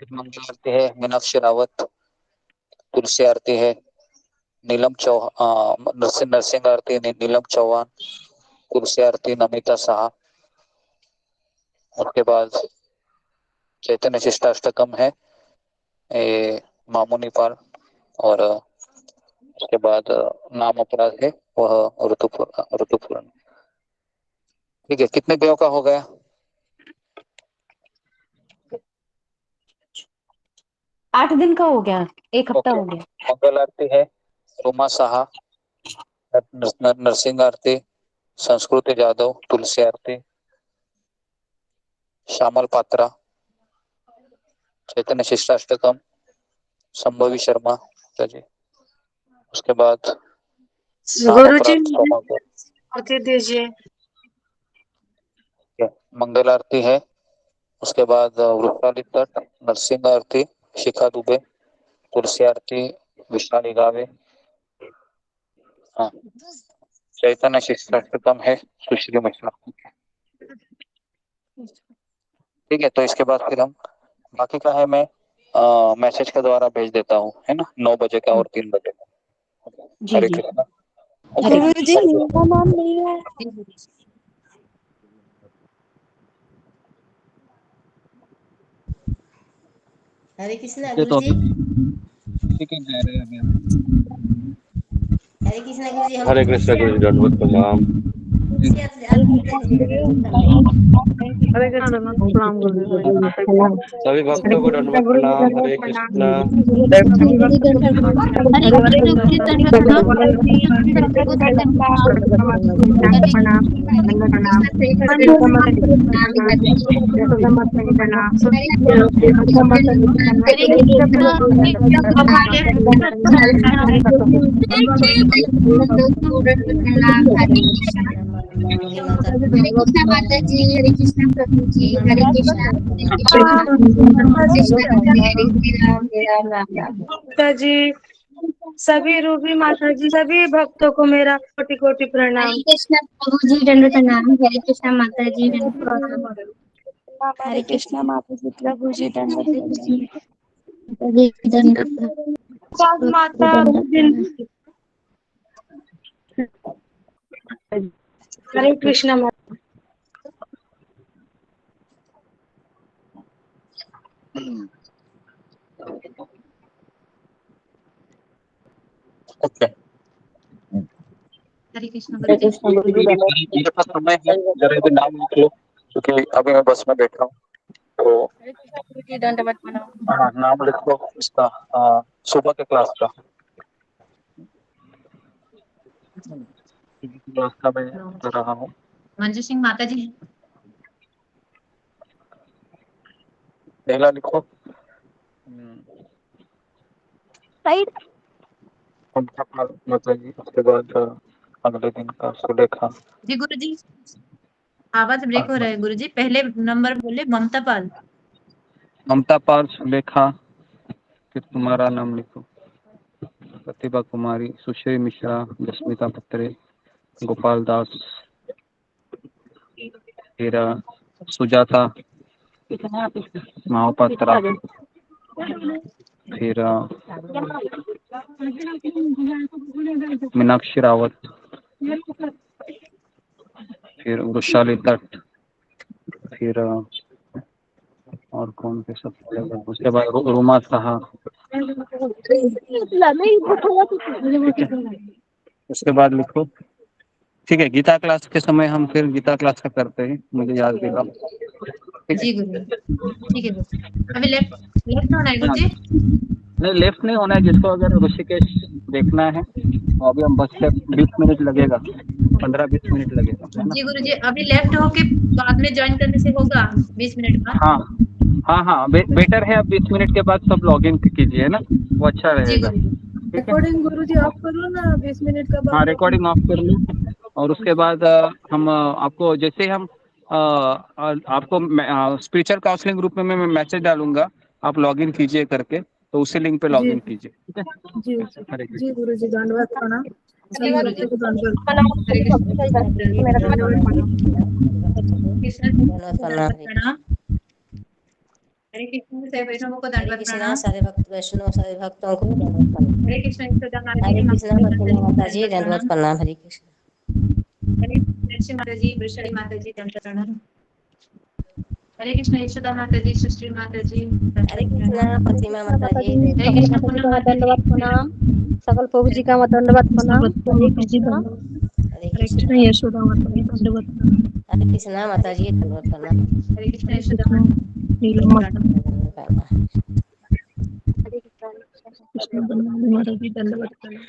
Speaker 1: मंगल आरती है मीनाक्षी रावत, तुलसी आरती है नीलम चौहान, नरसिंह आरती नीलम चौहान, तुलसी आरती नमिता साहा। उसके बाद चैतन्य शिष्टाष्टकम है मामुनी पाल, और उसके बाद नाम अपराध है वह ऋतुपूर्ण। ठीक है, कितने देव का हो गया?
Speaker 4: 8 दिन का हो गया, 1 हफ्ता हो गया।
Speaker 1: मंगल आरती है रोमा साहा, नरसिंह आरती संस्कृति जादव, तुलसी आरती श्यामल पात्रा, चैतन्य शिष्टाष्टकम संभवी शर्मा जी। उसके बाद
Speaker 3: गुरुजी आरती दीजिए।
Speaker 1: मंगल आरती है, उसके बाद वृक्षाली तट, नरसिंह आरती शिखा दुबे, तुलसी आरती विशाली गावे, चैतन्य शिष्टाष्टकम है सुश्री मिश्रा। ठीक है, तो इसके बाद फिर हम बाकी का है मैं मैसेज के द्वारा भेज देता हूँ, है ना, 9 बजे का और 3 बजे का। हरे कृष्णा।
Speaker 8: गुरुजी मेरा नाम नहीं है।
Speaker 7: हरे कृष्णा गुरुजी। हरे कृष्णा गुरुजी।
Speaker 9: हरे कृष्णा गुरुजी, दंडवत प्रणाम।
Speaker 3: हरे कृष्णा प्रणाम गुरुजी।
Speaker 9: सभी भक्तों को दंडवत प्रणाम। हरे कृष्णा।
Speaker 6: हरे कृष्णा माता जी, हरे कृष्णा प्रभु जी, हरे कृष्णा राम राम।
Speaker 3: माता जी, सभी रूबी माता जी, सभी भक्तों को मेरा कोटि कोटि प्रणाम।
Speaker 6: हरे कृष्णा प्रभु जी, दंड प्रणाम। हरे कृष्णा माता जी, दंड प्रणाम।
Speaker 8: हरे कृष्णा माता जी, प्रभु जी दंड
Speaker 3: माता हरे कृष्णा माता।
Speaker 1: ओके,
Speaker 5: हरे कृष्णा गुरुजी।
Speaker 1: मेरे पास समय है, जरा भी नाम लिख लो क्योंकि अभी मैं बस में बैठा हूँ, तो नाम लिख लो इसका सुबह के क्लास का मैं कर रहा हूँ।
Speaker 5: मंजू सिंह माता जी।
Speaker 1: पहला लिखो माता जी, उसके बाद अगले दिन का सुलेखा
Speaker 5: जी गुरुजी, आवाज ब्रेक हो रहा है गुरुजी। पहले नंबर बोले ममता पाल।
Speaker 1: ममता पाल, सुलेखा, फिर तुम्हारा नाम लिखो, प्रतिभा कुमारी, सुश्री मिश्रा, जस्मिता पत्रे, गोपाल दास, फिर सुजाता महापात्रा, फिर मीनाक्षी रावत, फिर वृषाली तट, फिर और कौन के सब, उसके बाद रोमा साहा, उसके बाद लिखो। ठीक है, गीता क्लास के समय हम फिर गीता क्लास का करते हैं, मुझे याद देगा।
Speaker 5: जी गुरु, ठीक है गुरु। अभी लेफ्ट होना है गुरुजी।
Speaker 10: नहीं लेफ्ट नहीं होना है, जिसको अगर ऋषिकेश देखना है तो अभी हम बस से 20 मिनट लगेगा, 15-20 मिनट लगेगा, है ना?
Speaker 5: जी गुरुजी, अभी लेफ्ट होके बाद में ज्वाइन करने से होगा 20 मिनट बाद?
Speaker 10: हाँ, बेटर है। अब 20 मिनट के बाद सब लॉग इन कीजिए, है ना, वो अच्छा रहेगा।
Speaker 3: रिकॉर्डिंग गुरुजी ऑफ करो ना 20 मिनट का बाद।
Speaker 10: हाँ, रिकॉर्डिंग ऑफ कर लूँ और उसके बाद हम आपको जैसे हम आपको स्पिरिचुअल काउंसलिंग ग्रुप में मैं मैसेज डालूंगा, आप लॉग इन कीजिए करके, तो उसी लिंक पे लॉग इन कीजिए, ठीक है?
Speaker 3: जी
Speaker 10: हरे कृष्ण।
Speaker 3: जी गुरुजी, धन्यवाद प्रणाम।
Speaker 5: जी गुरुजी, हरे कृष्ण से वैष्णवों को दंडवत प्रणाम।
Speaker 7: सारे भक्त वैष्णव सारे भक्तों को दंडवत प्रणाम।
Speaker 5: हरे कृष्ण
Speaker 7: हरे कृष्ण माता जी दंडवत प्रणाम। हरे कृष्ण।
Speaker 5: हरे कृष्ण माता जी, वृषणी माता जी दंडवत प्रणाम। हरे कृष्ण यशोदा माता जी, सृष्टि माता जी,
Speaker 7: हरे कृष्ण प्रतिमा माता जी,
Speaker 5: हरे कृष्ण पूनम माता जी,
Speaker 8: दंडवत प्रणाम। सकल प्रभु जी का दंडवत प्रणाम। हरे कृष्ण।
Speaker 7: हरे कृष्ण
Speaker 3: यशोदा माता जी दंडवत प्रणाम।
Speaker 7: हरे कृष्ण माता जी दंडवत प्रणाम।
Speaker 5: हरे कृष्ण यशोदा माता जी,
Speaker 3: कृष्ण माता जी दंडवत प्रणाम।